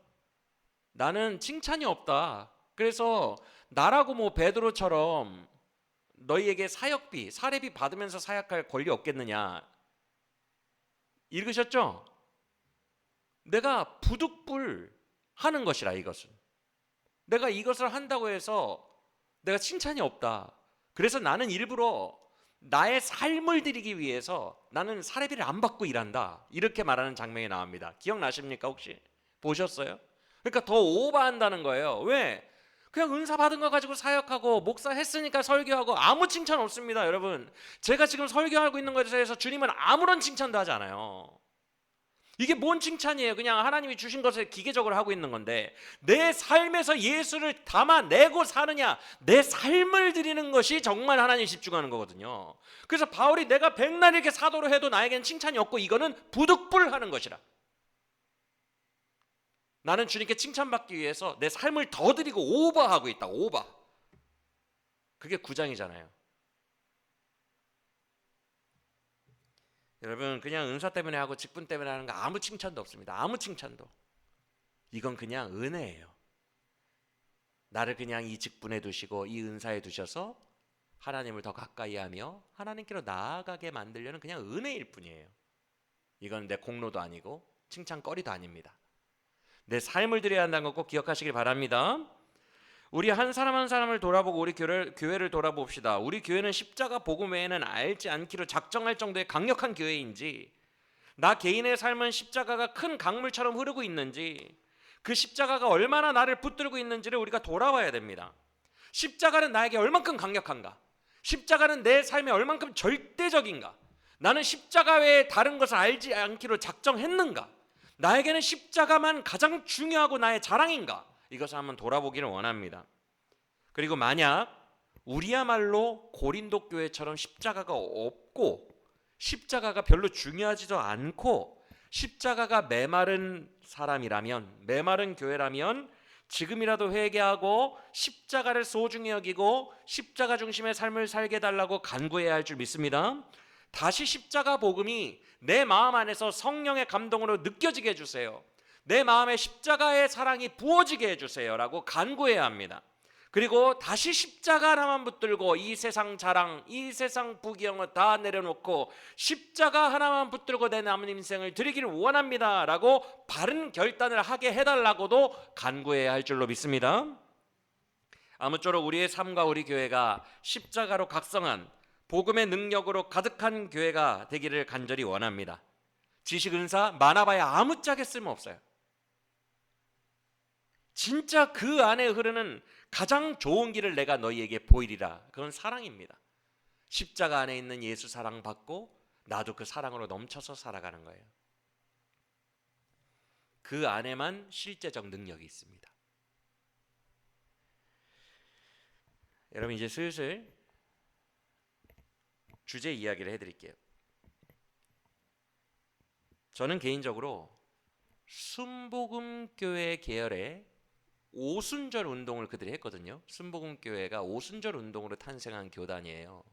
나는 칭찬이 없다. 그래서 나라고 뭐 베드로처럼 너희에게 사역비, 사례비 받으면서 사역할 권리 없겠느냐. 읽으셨죠? 내가 부득불 하는 것이라, 이것은. 내가 이것을 한다고 해서 내가 칭찬이 없다. 그래서 나는 일부러 나의 삶을 드리기 위해서 나는 사례비를 안 받고 일한다. 이렇게 말하는 장면이 나옵니다. 기억나십니까 혹시? 보셨어요? 그러니까 더 오버한다는 거예요. 왜? 그냥 은사 받은 거 가지고 사역하고 목사 했으니까 설교하고 아무 칭찬 없습니다. 여러분, 제가 지금 설교하고 있는 것에 대해서 주님은 아무런 칭찬도 하지 않아요. 이게 뭔 칭찬이에요? 그냥 하나님이 주신 것을 기계적으로 하고 있는 건데, 내 삶에서 예수를 담아내고 사느냐, 내 삶을 드리는 것이 정말 하나님 집중하는 거거든요. 그래서 바울이 내가 백날 이렇게 사도를 해도 나에겐 칭찬이 없고 이거는 부득불하는 것이라. 나는 주님께 칭찬받기 위해서 내 삶을 더 드리고 오버하고 있다. 오버. 그게 9장이잖아요. 여러분, 그냥 은사 때문에 하고 직분 때문에 하는 거 아무 칭찬도 없습니다. 아무 칭찬도. 이건 그냥 은혜예요. 나를 그냥 이 직분에 두시고 이 은사에 두셔서 하나님을 더 가까이 하며 하나님께로 나아가게 만들려는 그냥 은혜일 뿐이에요. 이건 내 공로도 아니고 칭찬거리도 아닙니다. 내 삶을 드려야 한다는 거 꼭 기억하시길 바랍니다. 우리 한 사람 한 사람을 돌아보고 우리 교회를 돌아봅시다. 우리 교회는 십자가 복음 외에는 알지 않기로 작정할 정도의 강력한 교회인지, 나 개인의 삶은 십자가가 큰 강물처럼 흐르고 있는지, 그 십자가가 얼마나 나를 붙들고 있는지를 우리가 돌아봐야 됩니다. 십자가는 나에게 얼만큼 강력한가? 십자가는 내 삶에 얼만큼 절대적인가? 나는 십자가 외에 다른 것을 알지 않기로 작정했는가? 나에게는 십자가만 가장 중요하고 나의 자랑인가? 이것을 한번 돌아보기를 원합니다. 그리고 만약 우리야말로 고린도 교회처럼 십자가가 없고 십자가가 별로 중요하지도 않고 십자가가 메마른 사람이라면, 메마른 교회라면 지금이라도 회개하고 십자가를 소중히 여기고 십자가 중심의 삶을 살게 해달라고 간구해야 할 줄 믿습니다. 다시 십자가 복음이 내 마음 안에서 성령의 감동으로 느껴지게 해주세요. 내 마음에 십자가의 사랑이 부어지게 해주세요 라고 간구해야 합니다. 그리고 다시 십자가 하나만 붙들고 이 세상 자랑, 이 세상 부귀영화 다 내려놓고 십자가 하나만 붙들고 내 남은 인생을 드리기를 원합니다 라고 바른 결단을 하게 해달라고도 간구해야 할 줄로 믿습니다. 아무쪼록 우리의 삶과 우리 교회가 십자가로 각성한 복음의 능력으로 가득한 교회가 되기를 간절히 원합니다. 지식 은사 많아봐야 아무짝에 쓸모없어요. 진짜 그 안에 흐르는 가장 좋은 길을 내가 너희에게 보이리라. 그건 사랑입니다. 십자가 안에 있는 예수 사랑 받고 나도 그 사랑으로 넘쳐서 살아가는 거예요. 그 안에만 실제적 능력이 있습니다. 여러분 이제 슬슬 주제 이야기를 해드릴게요. 저는 개인적으로 순복음교회 계열의 오순절 운동을 그들이 했거든요. 순복음교회가 오순절 운동으로 탄생한 교단이에요.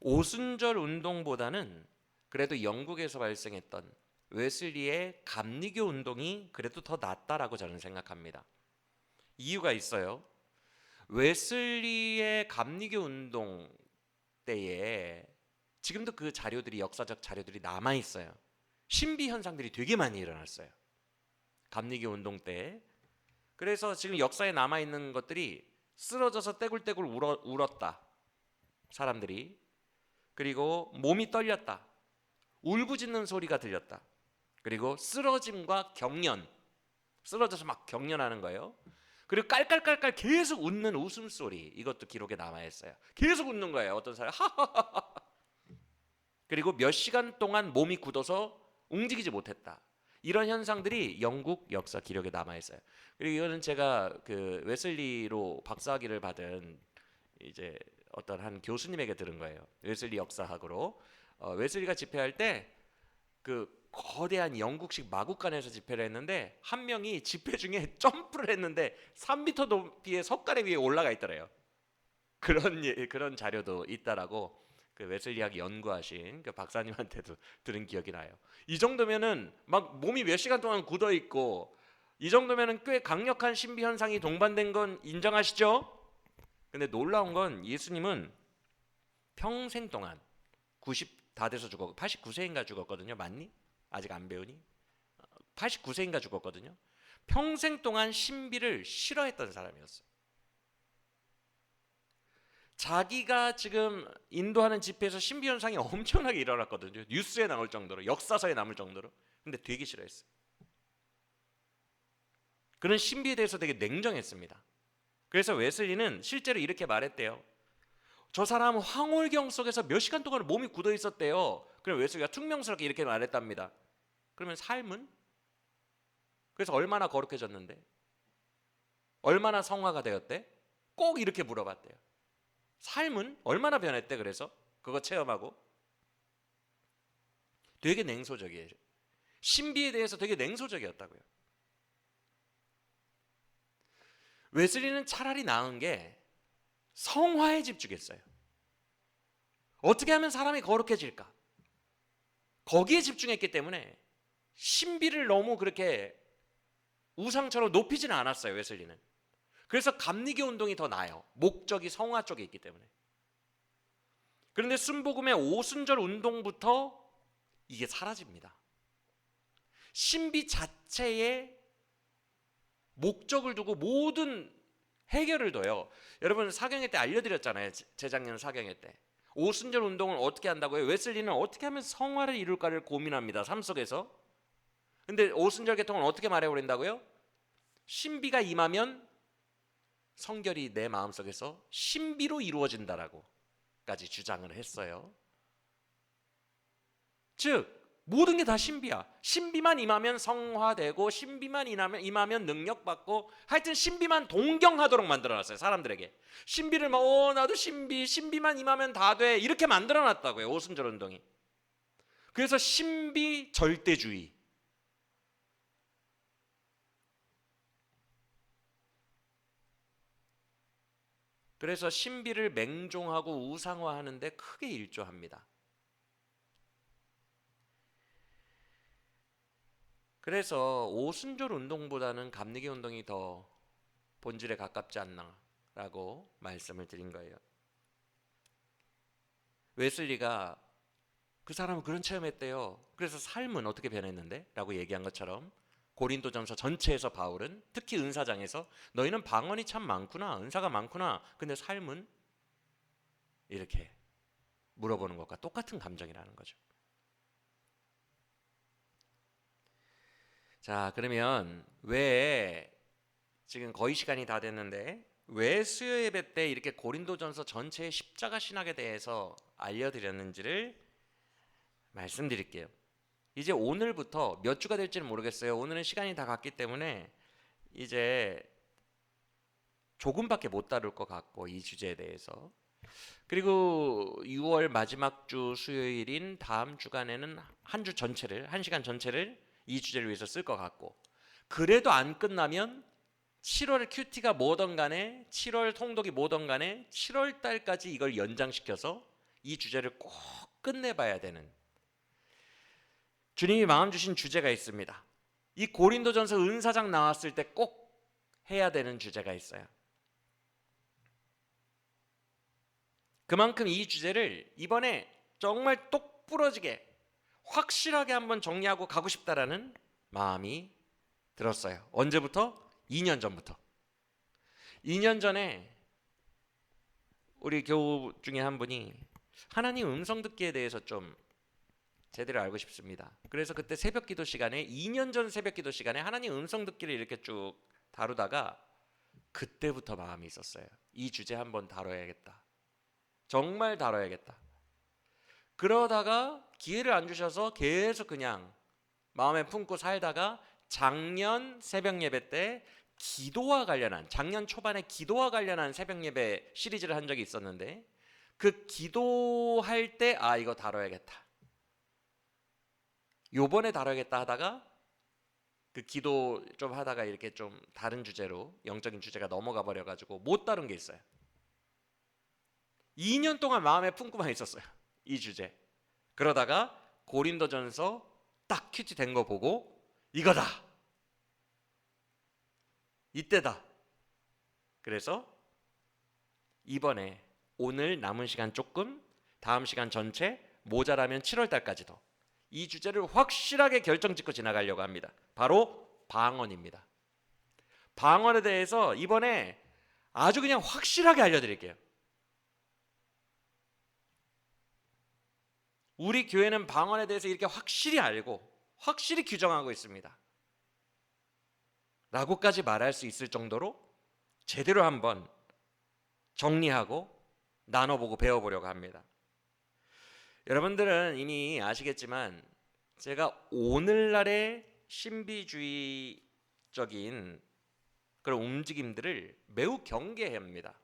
오순절 운동보다는 그래도 영국에서 발생했던 웨슬리의 감리교 운동이 그래도 더 낫다라고 저는 생각합니다. 이유가 있어요. 웨슬리의 감리교 운동 때에 지금도 그 자료들이, 역사적 자료들이 남아있어요. 신비 현상들이 되게 많이 일어났어요. 감리교 운동 때. 그래서 지금 역사에 남아있는 것들이 쓰러져서 떼굴떼굴 울었다, 사람들이. 그리고 몸이 떨렸다, 울부짖는 소리가 들렸다. 그리고 쓰러짐과 경련, 쓰러져서 막 경련하는 거예요. 그리고 깔깔깔깔 계속 웃는 웃음소리, 이것도 기록에 남아있어요. 계속 웃는 거예요. 어떤 사람이 하하하하. 그리고 몇 시간 동안 몸이 굳어서 움직이지 못했다. 이런 현상들이 영국 역사 기록에 남아있어요. 그리고 이거는 제가 그 웨슬리로 박사학위를 받은 이제 어떤 한 교수님에게 들은 거예요. 웨슬리 역사학으로. 웨슬리가 집회할 때 그 거대한 영국식 마구간에서 집회를 했는데 한 명이 집회 중에 점프를 했는데 3m 높이의 석가래 위에 올라가 있더래요. 그런 자료도 있다라고 그 웨슬리학 연구하신 그 박사님한테도 들은 기억이 나요. 이 정도면은 막 몸이 몇 시간 동안 굳어 있고 이 정도면은 꽤 강력한 신비 현상이 동반된 건 인정하시죠? 근데 놀라운 건 예수님은 평생 동안 90 다 돼서 죽었고 89세인가 죽었거든요. 맞니? 아직 안 배우니? 89세인가 죽었거든요. 평생 동안 신비를 싫어했던 사람이었어요. 자기가 지금 인도하는 집회에서 신비 현상이 엄청나게 일어났거든요. 뉴스에 나올 정도로, 역사서에 남을 정도로. 근데 되게 싫어했어요. 그런 신비에 대해서 되게 냉정했습니다. 그래서 웨슬리는 실제로 이렇게 말했대요. 저 사람은 황홀경 속에서 몇 시간 동안 몸이 굳어 있었대요. 그럼 웨슬리가 퉁명스럽게 이렇게 말했답니다. 그러면 삶은? 그래서 얼마나 거룩해졌는데? 얼마나 성화가 되었대? 꼭 이렇게 물어봤대요. 삶은 얼마나 변했대? 그래서 그거 체험하고 되게 냉소적이에요. 신비에 대해서 되게 냉소적이었다고요. 웨슬리는 차라리 나은 게 성화에 집중했어요. 어떻게 하면 사람이 거룩해질까? 거기에 집중했기 때문에 신비를 너무 그렇게 우상처럼 높이지는 않았어요. 웨슬리는. 그래서 감리교 운동이 더 나아요. 목적이 성화 쪽에 있기 때문에. 그런데 순복음의 오순절 운동부터 이게 사라집니다. 신비 자체에 목적을 두고 모든 해결을 둬요. 여러분 사경회 때 알려드렸잖아요. 재작년 사경회 때. 오순절 운동을 어떻게 한다고요? 웨슬리는 어떻게 하면 성화를 이룰까를 고민합니다. 삶 속에서. 근데 오순절 계통은 어떻게 말해버린다고요? 신비가 임하면 성결이 내 마음속에서 신비로 이루어진다라고까지 주장을 했어요. 즉 모든 게 다 신비야. 신비만 임하면 성화되고 신비만 임하면 능력받고 하여튼 신비만 동경하도록 만들어놨어요. 사람들에게. 신비를 막 나도 신비만 임하면 다 돼 이렇게 만들어놨다고요. 오순절 운동이. 그래서 신비 절대주의. 그래서 신비를 맹종하고 우상화하는데 크게 일조합니다. 그래서 오순절 운동보다는 감리교 운동이 더 본질에 가깝지 않나라고 말씀을 드린 거예요. 웨슬리가 그 사람은 그런 체험했대요. 그래서 삶은 어떻게 변했는데? 라고 얘기한 것처럼 고린도전서 전체에서 바울은 특히 은사장에서 너희는 방언이 참 많구나, 은사가 많구나, 근데 삶은 이렇게 물어보는 것과 똑같은 감정이라는 거죠. 자, 그러면 왜 지금 거의 시간이 다 됐는데 왜 수요 예배 때 이렇게 고린도전서 전체의 십자가 신학에 대해서 알려드렸는지를 말씀드릴게요. 이제 오늘부터 몇 주가 될지는 모르겠어요. 오늘은 시간이 다 갔기 때문에 이제 조금밖에 못 다룰 것 같고 이 주제에 대해서. 그리고 6월 마지막 주 수요일인 다음 주간에는 한 주 전체를, 1시간 전체를 이 주제를 위해서 쓸 것 같고, 그래도 안 끝나면 7월 큐티가 뭐든 간에 7월 통독이 뭐든 간에 7월 달까지 이걸 연장시켜서 이 주제를 꼭 끝내봐야 되는, 주님이 마음 주신 주제가 있습니다. 이 고린도전서 은사장 나왔을 때 꼭 해야 되는 주제가 있어요. 그만큼 이 주제를 이번에 정말 똑부러지게 확실하게 한번 정리하고 가고 싶다라는 마음이 들었어요. 언제부터? 2년 전부터. 2년 전에 우리 교우 중에 한 분이 하나님 음성 듣기에 대해서 좀 제대로 알고 싶습니다. 그래서 그때 새벽 기도 시간에 2년 전 새벽 기도 시간에 하나님 음성 듣기를 이렇게 쭉 다루다가 그때부터 마음이 있었어요. 이 주제 한번 다뤄야겠다. 정말 다뤄야겠다. 그러다가 기회를 안 주셔서 계속 그냥 마음에 품고 살다가 작년 새벽 예배 때 기도와 관련한, 작년 초반에 기도와 관련한 새벽 예배 시리즈를 한 적이 있었는데 그 기도할 때 이거 다뤄야겠다, 요번에 다뤄야겠다 하다가 그 기도 좀 하다가 이렇게 좀 다른 주제로, 영적인 주제가 넘어가 버려가지고 못 다룬 게 있어요. 2년 동안 마음에 품고만 있었어요, 이 주제. 그러다가 고린도전서 딱 큐티 된 거 보고 이거다, 이때다. 그래서 이번에 오늘 남은 시간 조금, 다음 시간 전체, 모자라면 7월 달까지도 이 주제를 확실하게 결정짓고 지나가려고 합니다. 바로 방언입니다. 방언에 대해서 이번에 아주 그냥 확실하게 알려드릴게요. 우리 교회는 방언에 대해서 이렇게 확실히 알고 확실히 규정하고 있습니다 라고까지 말할 수 있을 정도로 제대로 한번 정리하고 나눠보고 배워보려고 합니다. 여러분들은 이미 아시겠지만 제가 오늘날의 신비주의적인 그런 움직임들을 매우 경계합니다.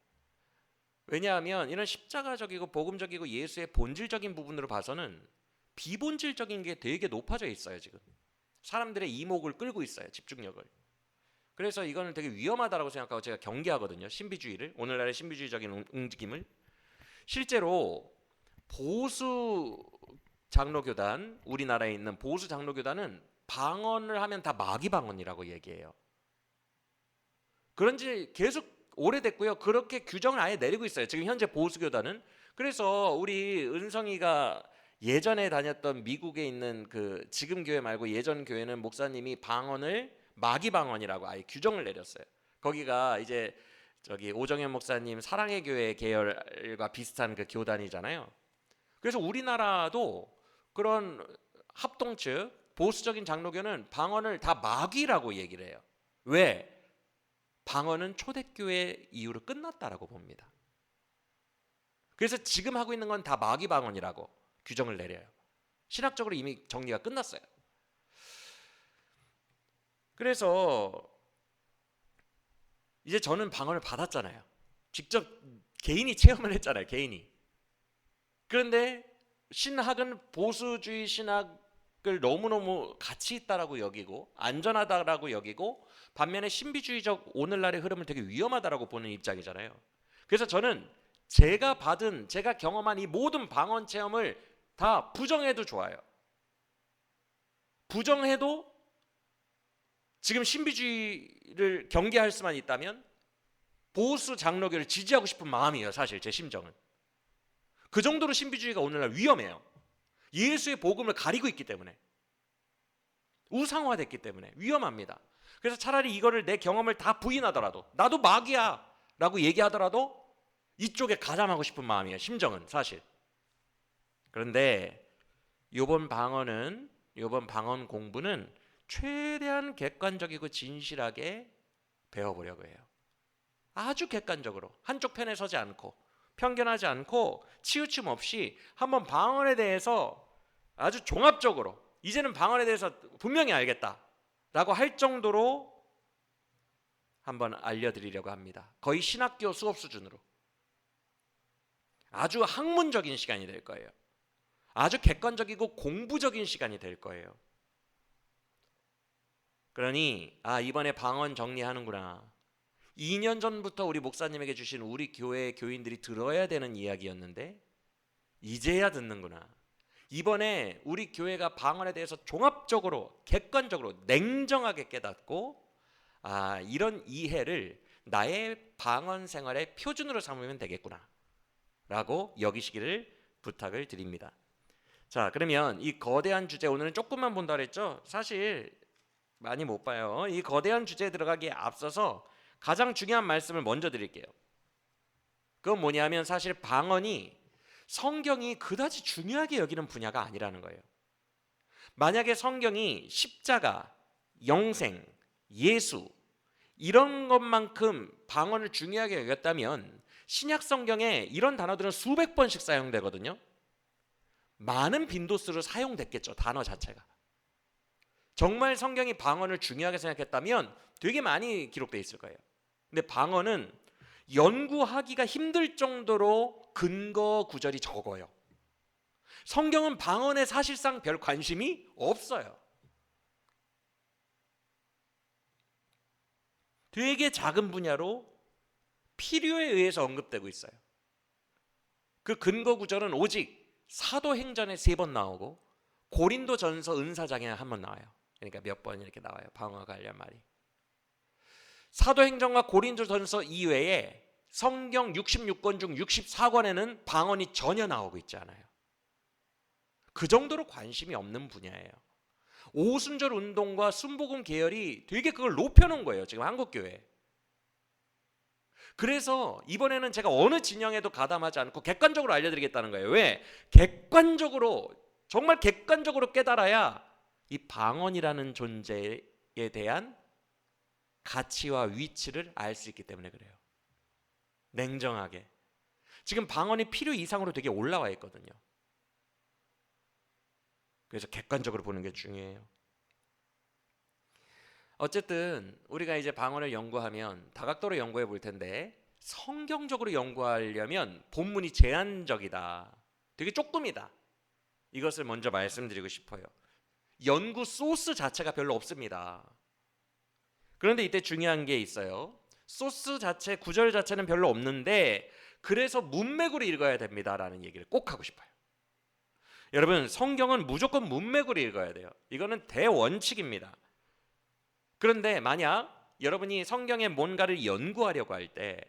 왜냐하면 이런 십자가적이고 복음적이고 예수의 본질적인 부분으로 봐서는 비본질적인 게 되게 높아져 있어요. 지금 사람들의 이목을 끌고 있어요, 집중력을. 그래서 이거는 되게 위험하다고 생각하고 제가 경계하거든요, 신비주의를, 오늘날의 신비주의적인 움직임을. 실제로 보수 장로교단, 우리나라에 있는 보수 장로교단은 방언을 하면 다 마귀 방언이라고 얘기해요. 그런지 계속 오래됐고요. 그렇게 규정을 아예 내리고 있어요, 지금 현재 보수교단은. 그래서 우리 은성이가 예전에 다녔던 미국에 있는 그 지금 교회 말고 예전 교회는 목사님이 방언을 마귀 방언이라고 아예 규정을 내렸어요. 거기가 이제 저기 오정현 목사님 사랑의 교회 계열과 비슷한 그 교단이잖아요. 그래서 우리나라도 그런 합동측 보수적인 장로교는 방언을 다 마귀라고 얘기를 해요. 왜? 방언은 초대교회 이후로 끝났다라고 봅니다. 그래서 지금 하고 있는 건 다 마귀 방언이라고 규정을 내려요. 신학적으로 이미 정리가 끝났어요. 그래서 이제 저는 방언을 받았잖아요. 직접 개인이 체험을 했잖아요. 개인이. 그런데 신학은 보수주의 신학을 너무너무 가치 있다라고 여기고 안전하다라고 여기고, 반면에 신비주의적 오늘날의 흐름을 되게 위험하다라고 보는 입장이잖아요. 그래서 저는 제가 경험한 이 모든 방언 체험을 다 부정해도 좋아요. 부정해도 지금 신비주의를 경계할 수만 있다면 보수 장로교를 지지하고 싶은 마음이에요. 사실 제 심정은. 그 정도로 신비주의가 오늘날 위험해요. 예수의 복음을 가리고 있기 때문에, 우상화됐기 때문에 위험합니다. 그래서 차라리 이거를, 내 경험을 다 부인하더라도, 나도 마귀야 라고 얘기하더라도 이쪽에 가담하고 싶은 마음이에요. 심정은 사실. 그런데 이번 방언 공부는 최대한 객관적이고 진실하게 배워보려고 해요. 아주 객관적으로, 한쪽 편에 서지 않고 편견하지 않고 치우침 없이 한번 방언에 대해서 아주 종합적으로, 이제는 방언에 대해서 분명히 알겠다라고 할 정도로 한번 알려드리려고 합니다. 거의 신학교 수업 수준으로. 아주 학문적인 시간이 될 거예요. 아주 객관적이고 공부적인 시간이 될 거예요. 그러니 이번에 방언 정리하는구나. 2년 전부터 우리 목사님에게 주신 우리 교회 교인들이 들어야 되는 이야기였는데 이제야 듣는구나. 이번에 우리 교회가 방언에 대해서 종합적으로, 객관적으로, 냉정하게 깨닫고 이런 이해를 나의 방언 생활의 표준으로 삼으면 되겠구나 라고 여기시기를 부탁을 드립니다. 자, 그러면 이 거대한 주제, 오늘은 조금만 본다 그랬죠? 사실 많이 못 봐요. 이 거대한 주제에 들어가기에 앞서서 가장 중요한 말씀을 먼저 드릴게요. 그건 뭐냐면, 사실 방언이 성경이 그다지 중요하게 여기는 분야가 아니라는 거예요. 만약에 성경이 십자가, 영생, 예수 이런 것만큼 방언을 중요하게 여겼다면 신약 성경에 이런 단어들은 수백 번씩 사용되거든요. 많은 빈도수로 사용됐겠죠, 단어 자체가. 정말 성경이 방언을 중요하게 생각했다면 되게 많이 기록되어 있을 거예요. 근데 방언은 연구하기가 힘들 정도로 근거 구절이 적어요. 성경은 방언에 사실상 별 관심이 없어요. 되게 작은 분야로 필요에 의해서 언급되고 있어요. 그 근거 구절은 오직 사도행전에 3번 나오고 고린도전서 은사장에 1번 나와요. 그러니까 몇 번 이렇게 나와요, 방언과 관련 말이. 사도행전과 고린도전서 이외에 성경 66권 중 64권에는 방언이 전혀 나오고 있지 않아요. 그 정도로 관심이 없는 분야예요. 오순절 운동과 순복음 계열이 되게 그걸 높여놓은 거예요, 지금 한국교회. 그래서 이번에는 제가 어느 진영에도 가담하지 않고 객관적으로 알려드리겠다는 거예요. 왜? 객관적으로, 정말 객관적으로 깨달아야 이 방언이라는 존재에 대한 가치와 위치를 알 수 있기 때문에 그래요. 냉정하게. 지금 방언이 필요 이상으로 되게 올라와 있거든요. 그래서 객관적으로 보는 게 중요해요. 어쨌든 우리가 이제 방언을 연구하면 다각도로 연구해 볼 텐데, 성경적으로 연구하려면 본문이 제한적이다, 되게 조금이다, 이것을 먼저 말씀드리고 싶어요. 연구 소스 자체가 별로 없습니다. 그런데 이때 중요한 게 있어요. 소스 자체, 구절 자체는 별로 없는데 그래서 문맥으로 읽어야 됩니다라는 얘기를 꼭 하고 싶어요. 여러분, 성경은 무조건 문맥으로 읽어야 돼요. 이거는 대원칙입니다. 그런데 만약 여러분이 성경에 뭔가를 연구하려고 할 때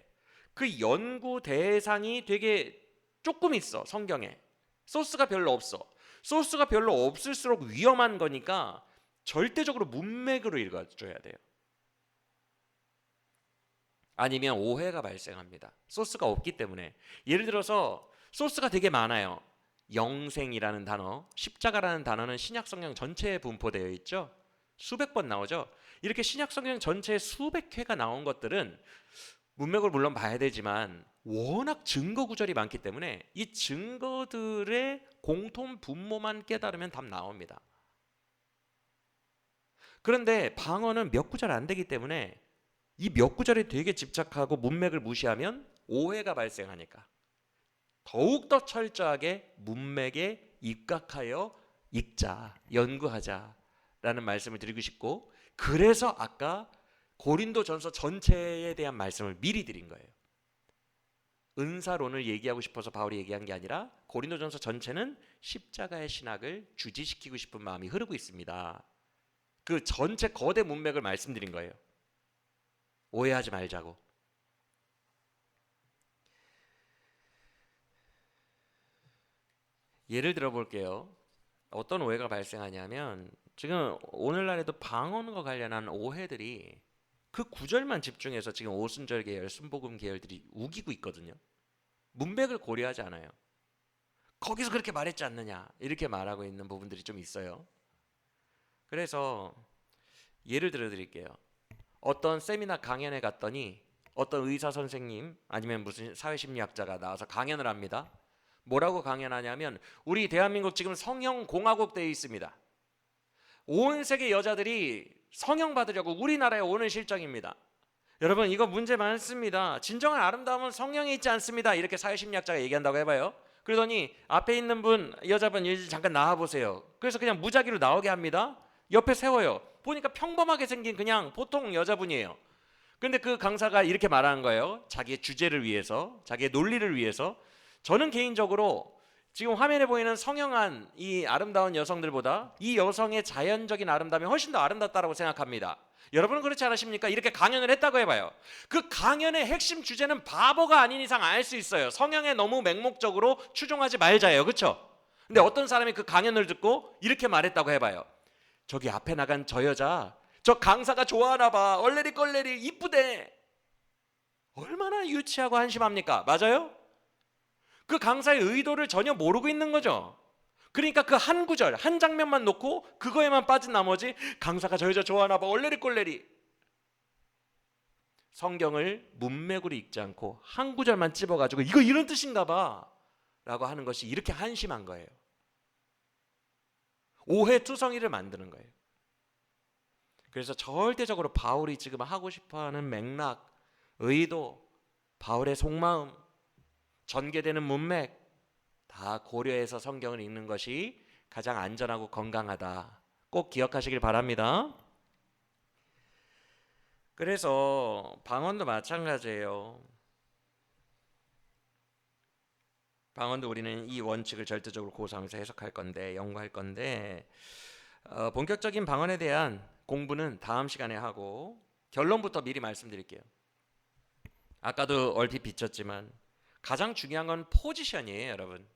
그 연구 대상이 되게 조금 있어, 성경에 소스가 별로 없어. 소스가 별로 없을수록 위험한 거니까 절대적으로 문맥으로 읽어줘야 돼요. 아니면 오해가 발생합니다. 소스가 없기 때문에. 예를 들어서 소스가 되게 많아요. 영생이라는 단어, 십자가라는 단어는 신약 성경 전체에 분포되어 있죠. 수백 번 나오죠. 이렇게 신약 성경 전체에 수백 회가 나온 것들은 문맥을 물론 봐야 되지만 워낙 증거 구절이 많기 때문에 이 증거들의 공통 분모만 깨달으면 답 나옵니다. 그런데 방언은 몇 구절 안 되기 때문에 이 몇 구절에 되게 집착하고 문맥을 무시하면 오해가 발생하니까 더욱더 철저하게 문맥에 입각하여 읽자, 연구하자라는 말씀을 드리고 싶고, 그래서 아까 고린도전서 전체에 대한 말씀을 미리 드린 거예요. 은사론을 얘기하고 싶어서 바울이 얘기한 게 아니라 고린도전서 전체는 십자가의 신학을 주지시키고 싶은 마음이 흐르고 있습니다. 그 전체 거대 문맥을 말씀드린 거예요. 오해하지 말자고. 예를 들어 볼게요. 어떤 오해가 발생하냐면 지금 오늘날에도 방언과 관련한 오해들이 그 구절만 집중해서 지금 오순절 계열, 순복음 계열들이 우기고 있거든요. 문맥을 고려하지 않아요. 거기서 그렇게 말했지 않느냐 이렇게 말하고 있는 부분들이 좀 있어요. 그래서 예를 들어 드릴게요. 어떤 세미나 강연에 갔더니 어떤 의사 선생님 아니면 무슨 사회심리학자가 나와서 강연을 합니다. 뭐라고 강연하냐면 우리 대한민국 지금 성형공화국 되어 있습니다. 온 세계 여자들이 성형 받으려고 우리나라에 오는 실정입니다. 여러분 이거 문제 많습니다. 진정한 아름다움은 성형에 있지 않습니다. 이렇게 사회심리학자가 얘기한다고 해봐요. 그러더니 앞에 있는 분 여자분 잠깐 나와보세요. 그래서 그냥 무작위로 나오게 합니다. 옆에 세워요. 보니까 평범하게 생긴 그냥 보통 여자분이에요. 그런데 그 강사가 이렇게 말하는 거예요. 자기의 주제를 위해서, 자기의 논리를 위해서. 저는 개인적으로 지금 화면에 보이는 성형한 이 아름다운 여성들보다 이 여성의 자연적인 아름다움이 훨씬 더 아름답다고 생각합니다. 여러분은 그렇지 않으십니까? 이렇게 강연을 했다고 해봐요. 그 강연의 핵심 주제는 바보가 아닌 이상 알 수 있어요. 성형에 너무 맹목적으로 추종하지 말자예요. 그렇죠? 근데 어떤 사람이 그 강연을 듣고 이렇게 말했다고 해봐요. 저기 앞에 나간 저 여자, 저 강사가 좋아하나 봐. 얼레리 껄레리 이쁘대. 얼마나 유치하고 한심합니까? 맞아요? 그 강사의 의도를 전혀 모르고 있는 거죠. 그러니까 그 한 구절, 한 장면만 놓고 그거에만 빠진 나머지 강사가 저 여자 좋아하나 봐. 얼레리 꼴레리. 성경을 문맥으로 읽지 않고 한 구절만 찝어가지고 이거 이런 뜻인가 봐 라고 하는 것이 이렇게 한심한 거예요. 오해투성이를 만드는 거예요. 그래서 절대적으로 바울이 지금 하고 싶어하는 맥락, 의도, 바울의 속마음, 전개되는 문맥 다 고려해서 성경을 읽는 것이 가장 안전하고 건강하다. 꼭 기억하시길 바랍니다. 그래서 방언도 마찬가지예요. 방언도 우리는 이 원칙을 절대적으로 고수하면서 해석할 건데, 연구할 건데 본격적인 방언에 대한 공부는 다음 시간에 하고 결론부터 미리 말씀드릴게요. 아까도 얼핏 비쳤지만 가장 중요한 건 포지션이에요, 여러분.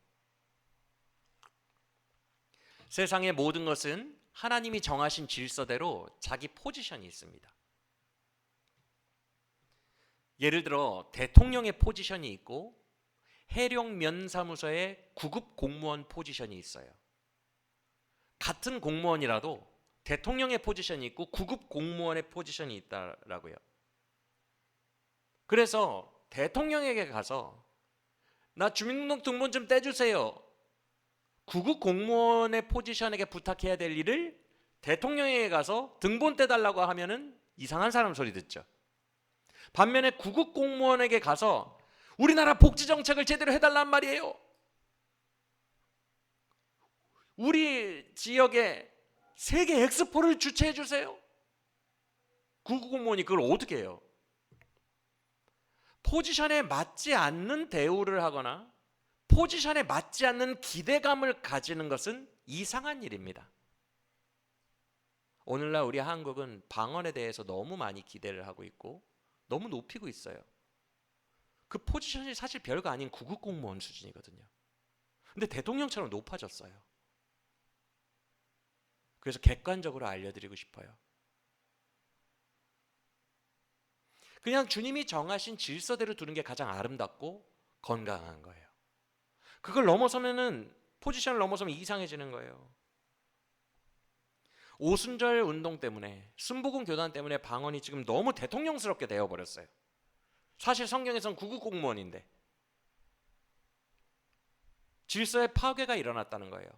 세상의 모든 것은 하나님이 정하신 질서대로 자기 포지션이 있습니다. 예를 들어 대통령의 포지션이 있고 해룡면사무소의 구급 공무원 포지션이 있어요. 같은 공무원이라도 대통령의 포지션이 있고 구급 공무원의 포지션이 있다라고요. 그래서 대통령에게 가서 나 주민등록등본 좀 떼주세요. 구급 공무원의 포지션에게 부탁해야 될 일을 대통령에게 가서 등본 떼달라고 하면은 이상한 사람 소리 듣죠. 반면에 구급 공무원에게 가서 우리나라 복지 정책을 제대로 해달란 말이에요. 우리 지역에 세계 엑스포를 주최해 주세요. 구급 공무원이 그걸 어떻게 해요? 포지션에 맞지 않는 대우를 하거나 포지션에 맞지 않는 기대감을 가지는 것은 이상한 일입니다. 오늘날 우리 한국은 방언에 대해서 너무 많이 기대를 하고 있고 너무 높이고 있어요. 그 포지션이 사실 별거 아닌 구급 공무원 수준이거든요. 근데 대통령처럼 높아졌어요. 그래서 객관적으로 알려드리고 싶어요. 그냥 주님이 정하신 질서대로 두는 게 가장 아름답고 건강한 거예요. 그걸 넘어서면은 포지션을 넘어서면 이상해지는 거예요. 오순절 운동 때문에 순복음 교단 때문에 방언이 지금 너무 대통령스럽게 되어버렸어요. 사실 성경에선 구급 공무원인데 질서의 파괴가 일어났다는 거예요.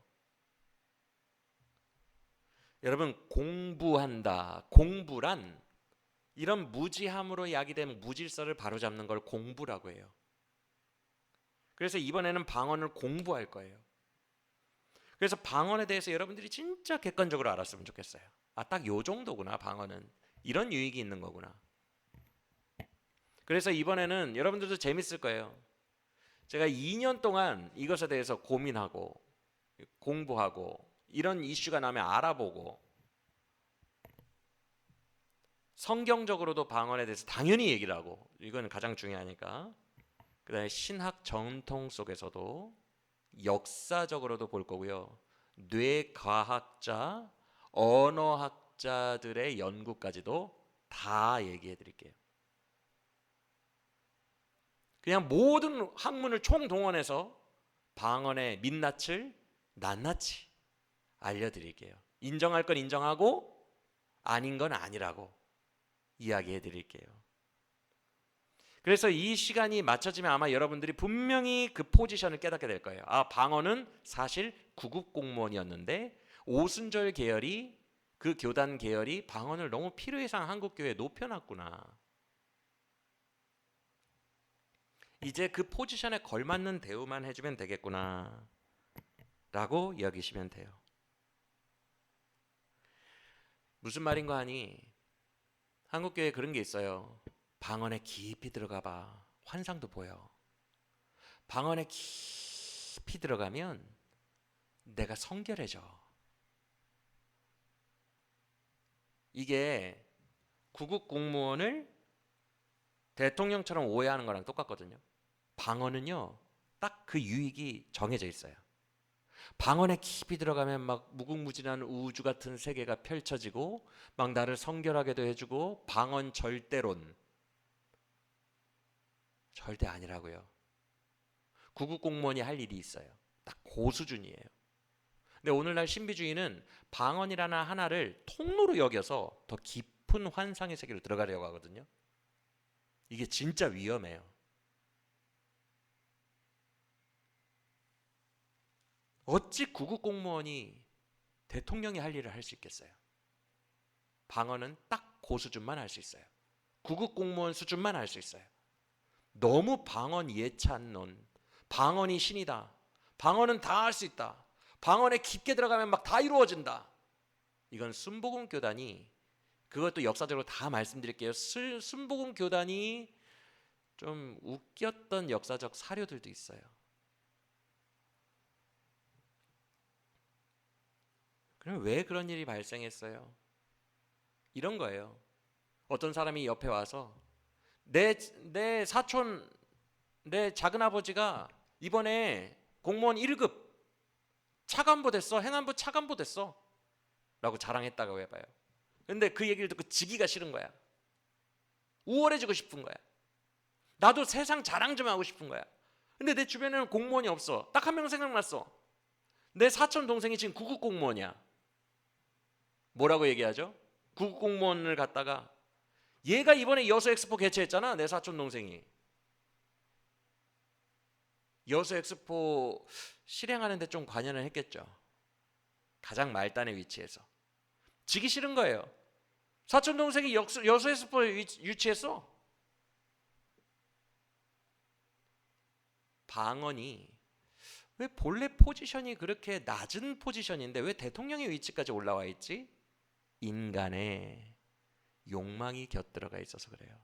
여러분, 공부한다. 공부란 이런 무지함으로 야기된 무질서를 바로잡는 걸 공부라고 해요. 그래서 이번에는 방언을 공부할 거예요. 그래서 방언에 대해서 여러분들이 진짜 객관적으로 알았으면 좋겠어요. 아, 딱 요 정도구나. 방언은 이런 유익이 있는 거구나. 그래서 이번에는 여러분들도 재밌을 거예요. 제가 2년 동안 이것에 대해서 고민하고 공부하고 이런 이슈가 나면 알아보고 성경적으로도 방언에 대해서 당연히 얘기를 하고, 이건 가장 중요하니까. 그 다음에 신학 전통 속에서도 역사적으로도 볼 거고요. 뇌과학자, 언어학자들의 연구까지도 다 얘기해 드릴게요. 그냥 모든 학문을 총동원해서 방언의 민낯을 낱낱이 알려드릴게요. 인정할 건 인정하고 아닌 건 아니라고 이야기해 드릴게요. 그래서 이 시간이 맞춰지면 아마 여러분들이 분명히 그 포지션을 깨닫게 될 거예요. 아, 방언은 사실 구급 공무원이었는데 오순절 계열이, 그 교단 계열이 방언을 너무 필요이상 한국교회에 높여놨구나. 이제 그 포지션에 걸맞는 대우만 해주면 되겠구나 라고 여기시면 돼요. 무슨 말인가 하니 한국교회에 그런 게 있어요. 방언에 깊이 들어가 봐. 환상도 보여. 방언에 깊이 들어가면 내가 성결해져. 이게 구급 공무원을 대통령처럼 오해하는 거랑 똑같거든요. 방언은요, 딱 그 유익이 정해져 있어요. 방언에 깊이 들어가면 막 무궁무진한 우주 같은 세계가 펼쳐지고 막 나를 성결하게도 해주고, 방언 절대론 절대 아니라고요. 구급 공무원이 할 일이 있어요. 딱 그 수준이에요. 근데 오늘날 신비주의는 방언이라는 하나를 통로로 여겨서 더 깊은 환상의 세계로 들어가려고 하거든요. 이게 진짜 위험해요. 어찌 구급 공무원이 대통령이 할 일을 할 수 있겠어요? 방언은 딱 그 수준만 할 수 있어요. 구급 공무원 수준만 할 수 있어요. 너무 방언 예찬론, 방언이 신이다, 방언은 다 할 수 있다, 방언에 깊게 들어가면 막 다 이루어진다. 이건 순복음 교단이, 그것도 역사적으로 다 말씀드릴게요. 순복음 교단이 좀 웃겼던 역사적 사료들도 있어요. 그럼 왜 그런 일이 발생했어요? 이런 거예요. 어떤 사람이 옆에 와서 내 사촌, 내 작은아버지가 이번에 공무원 1급 차관보 됐어, 행안부 차관보 됐어 라고 자랑했다고 해봐요. 근데 그 얘기를 듣고 지기가 싫은 거야. 우월해지고 싶은 거야. 나도 세상 자랑 좀 하고 싶은 거야. 근데 내 주변에는 공무원이 없어. 딱 한 명 생각났어. 내 사촌 동생이 지금 구급 공무원이야. 뭐라고 얘기하죠? 구급 공무원을 갖다가, 얘가 이번에 여수 엑스포 개최했잖아, 내 사촌 동생이. 여수 엑스포 실행하는데 좀 관여를 했겠죠. 가장 말단의 위치에서. 지기 싫은 거예요. 사촌 동생이 여수 엑스포에 유치했어. 방언이 왜 본래 포지션이 그렇게 낮은 포지션인데 왜 대통령의 위치까지 올라와 있지? 인간의 욕망이 곁들어가 있어서 그래요.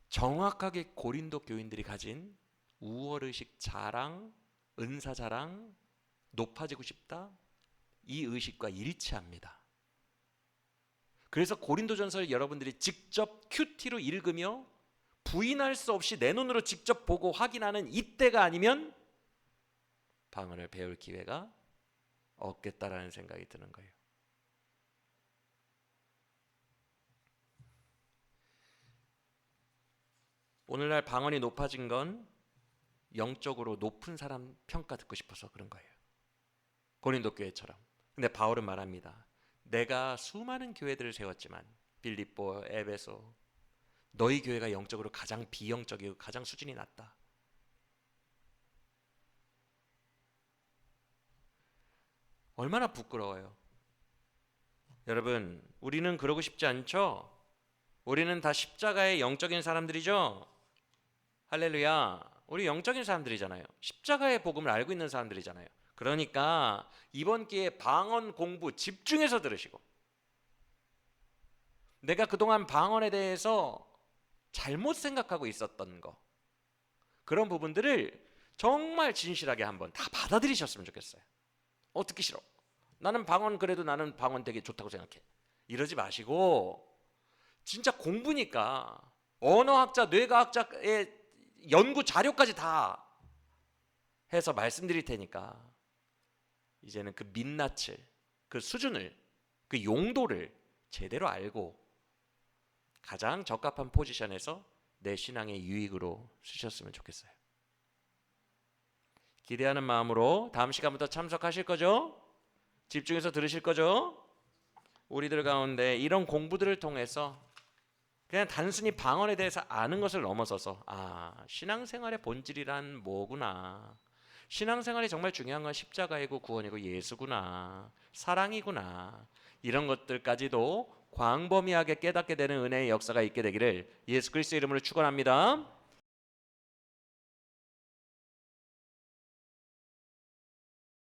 정확하게 고린도 교인들이 가진 우월의식 자랑, 은사 자랑, 높아지고 싶다, 이 의식과 일치합니다. 그래서 고린도전서를 여러분들이 직접 큐티로 읽으며 부인할 수 없이 내 눈으로 직접 보고 확인하는 이때가 아니면 방언을 배울 기회가 없겠다라는 생각이 드는 거예요. 오늘날 방언이 높아진 건 영적으로 높은 사람 평가 듣고 싶어서 그런 거예요. 고린도 교회처럼. 근데 바울은 말합니다. 내가 수많은 교회들을 세웠지만 빌립보, 에베소. 너희 교회가 영적으로 가장 비영적이고 가장 수준이 낮다. 얼마나 부끄러워요. 여러분, 우리는 그러고 싶지 않죠? 우리는 다 십자가의 영적인 사람들이죠? 할렐루야. 우리 영적인 사람들이잖아요. 십자가의 복음을 알고 있는 사람들이잖아요. 그러니까 이번 기회에 방언 공부 집중해서 들으시고, 내가 그동안 방언에 대해서 잘못 생각하고 있었던 거, 그런 부분들을 정말 진실하게 한번 다 받아들이셨으면 좋겠어요. 듣기 싫어. 나는 방언 그래도 나는 방언 되게 좋다고 생각해. 이러지 마시고 진짜 공부니까 언어학자, 뇌과학자의 연구 자료까지 다 해서 말씀드릴 테니까 이제는 그 민낯을, 그 수준을, 그 용도를 제대로 알고 가장 적합한 포지션에서 내 신앙의 유익으로 쓰셨으면 좋겠어요. 기대하는 마음으로 다음 시간부터 참석하실 거죠? 집중해서 들으실 거죠? 우리들 가운데 이런 공부들을 통해서 그냥 단순히 방언에 대해서 아는 것을 넘어서서 신앙생활의 본질이란 뭐구나, 신앙생활이 정말 중요한 건 십자가이고 구원이고 예수구나, 사랑이구나, 이런 것들까지도 광범위하게 깨닫게 되는 은혜의 역사가 있게 되기를 예수 그리스도의 이름으로 축원합니다.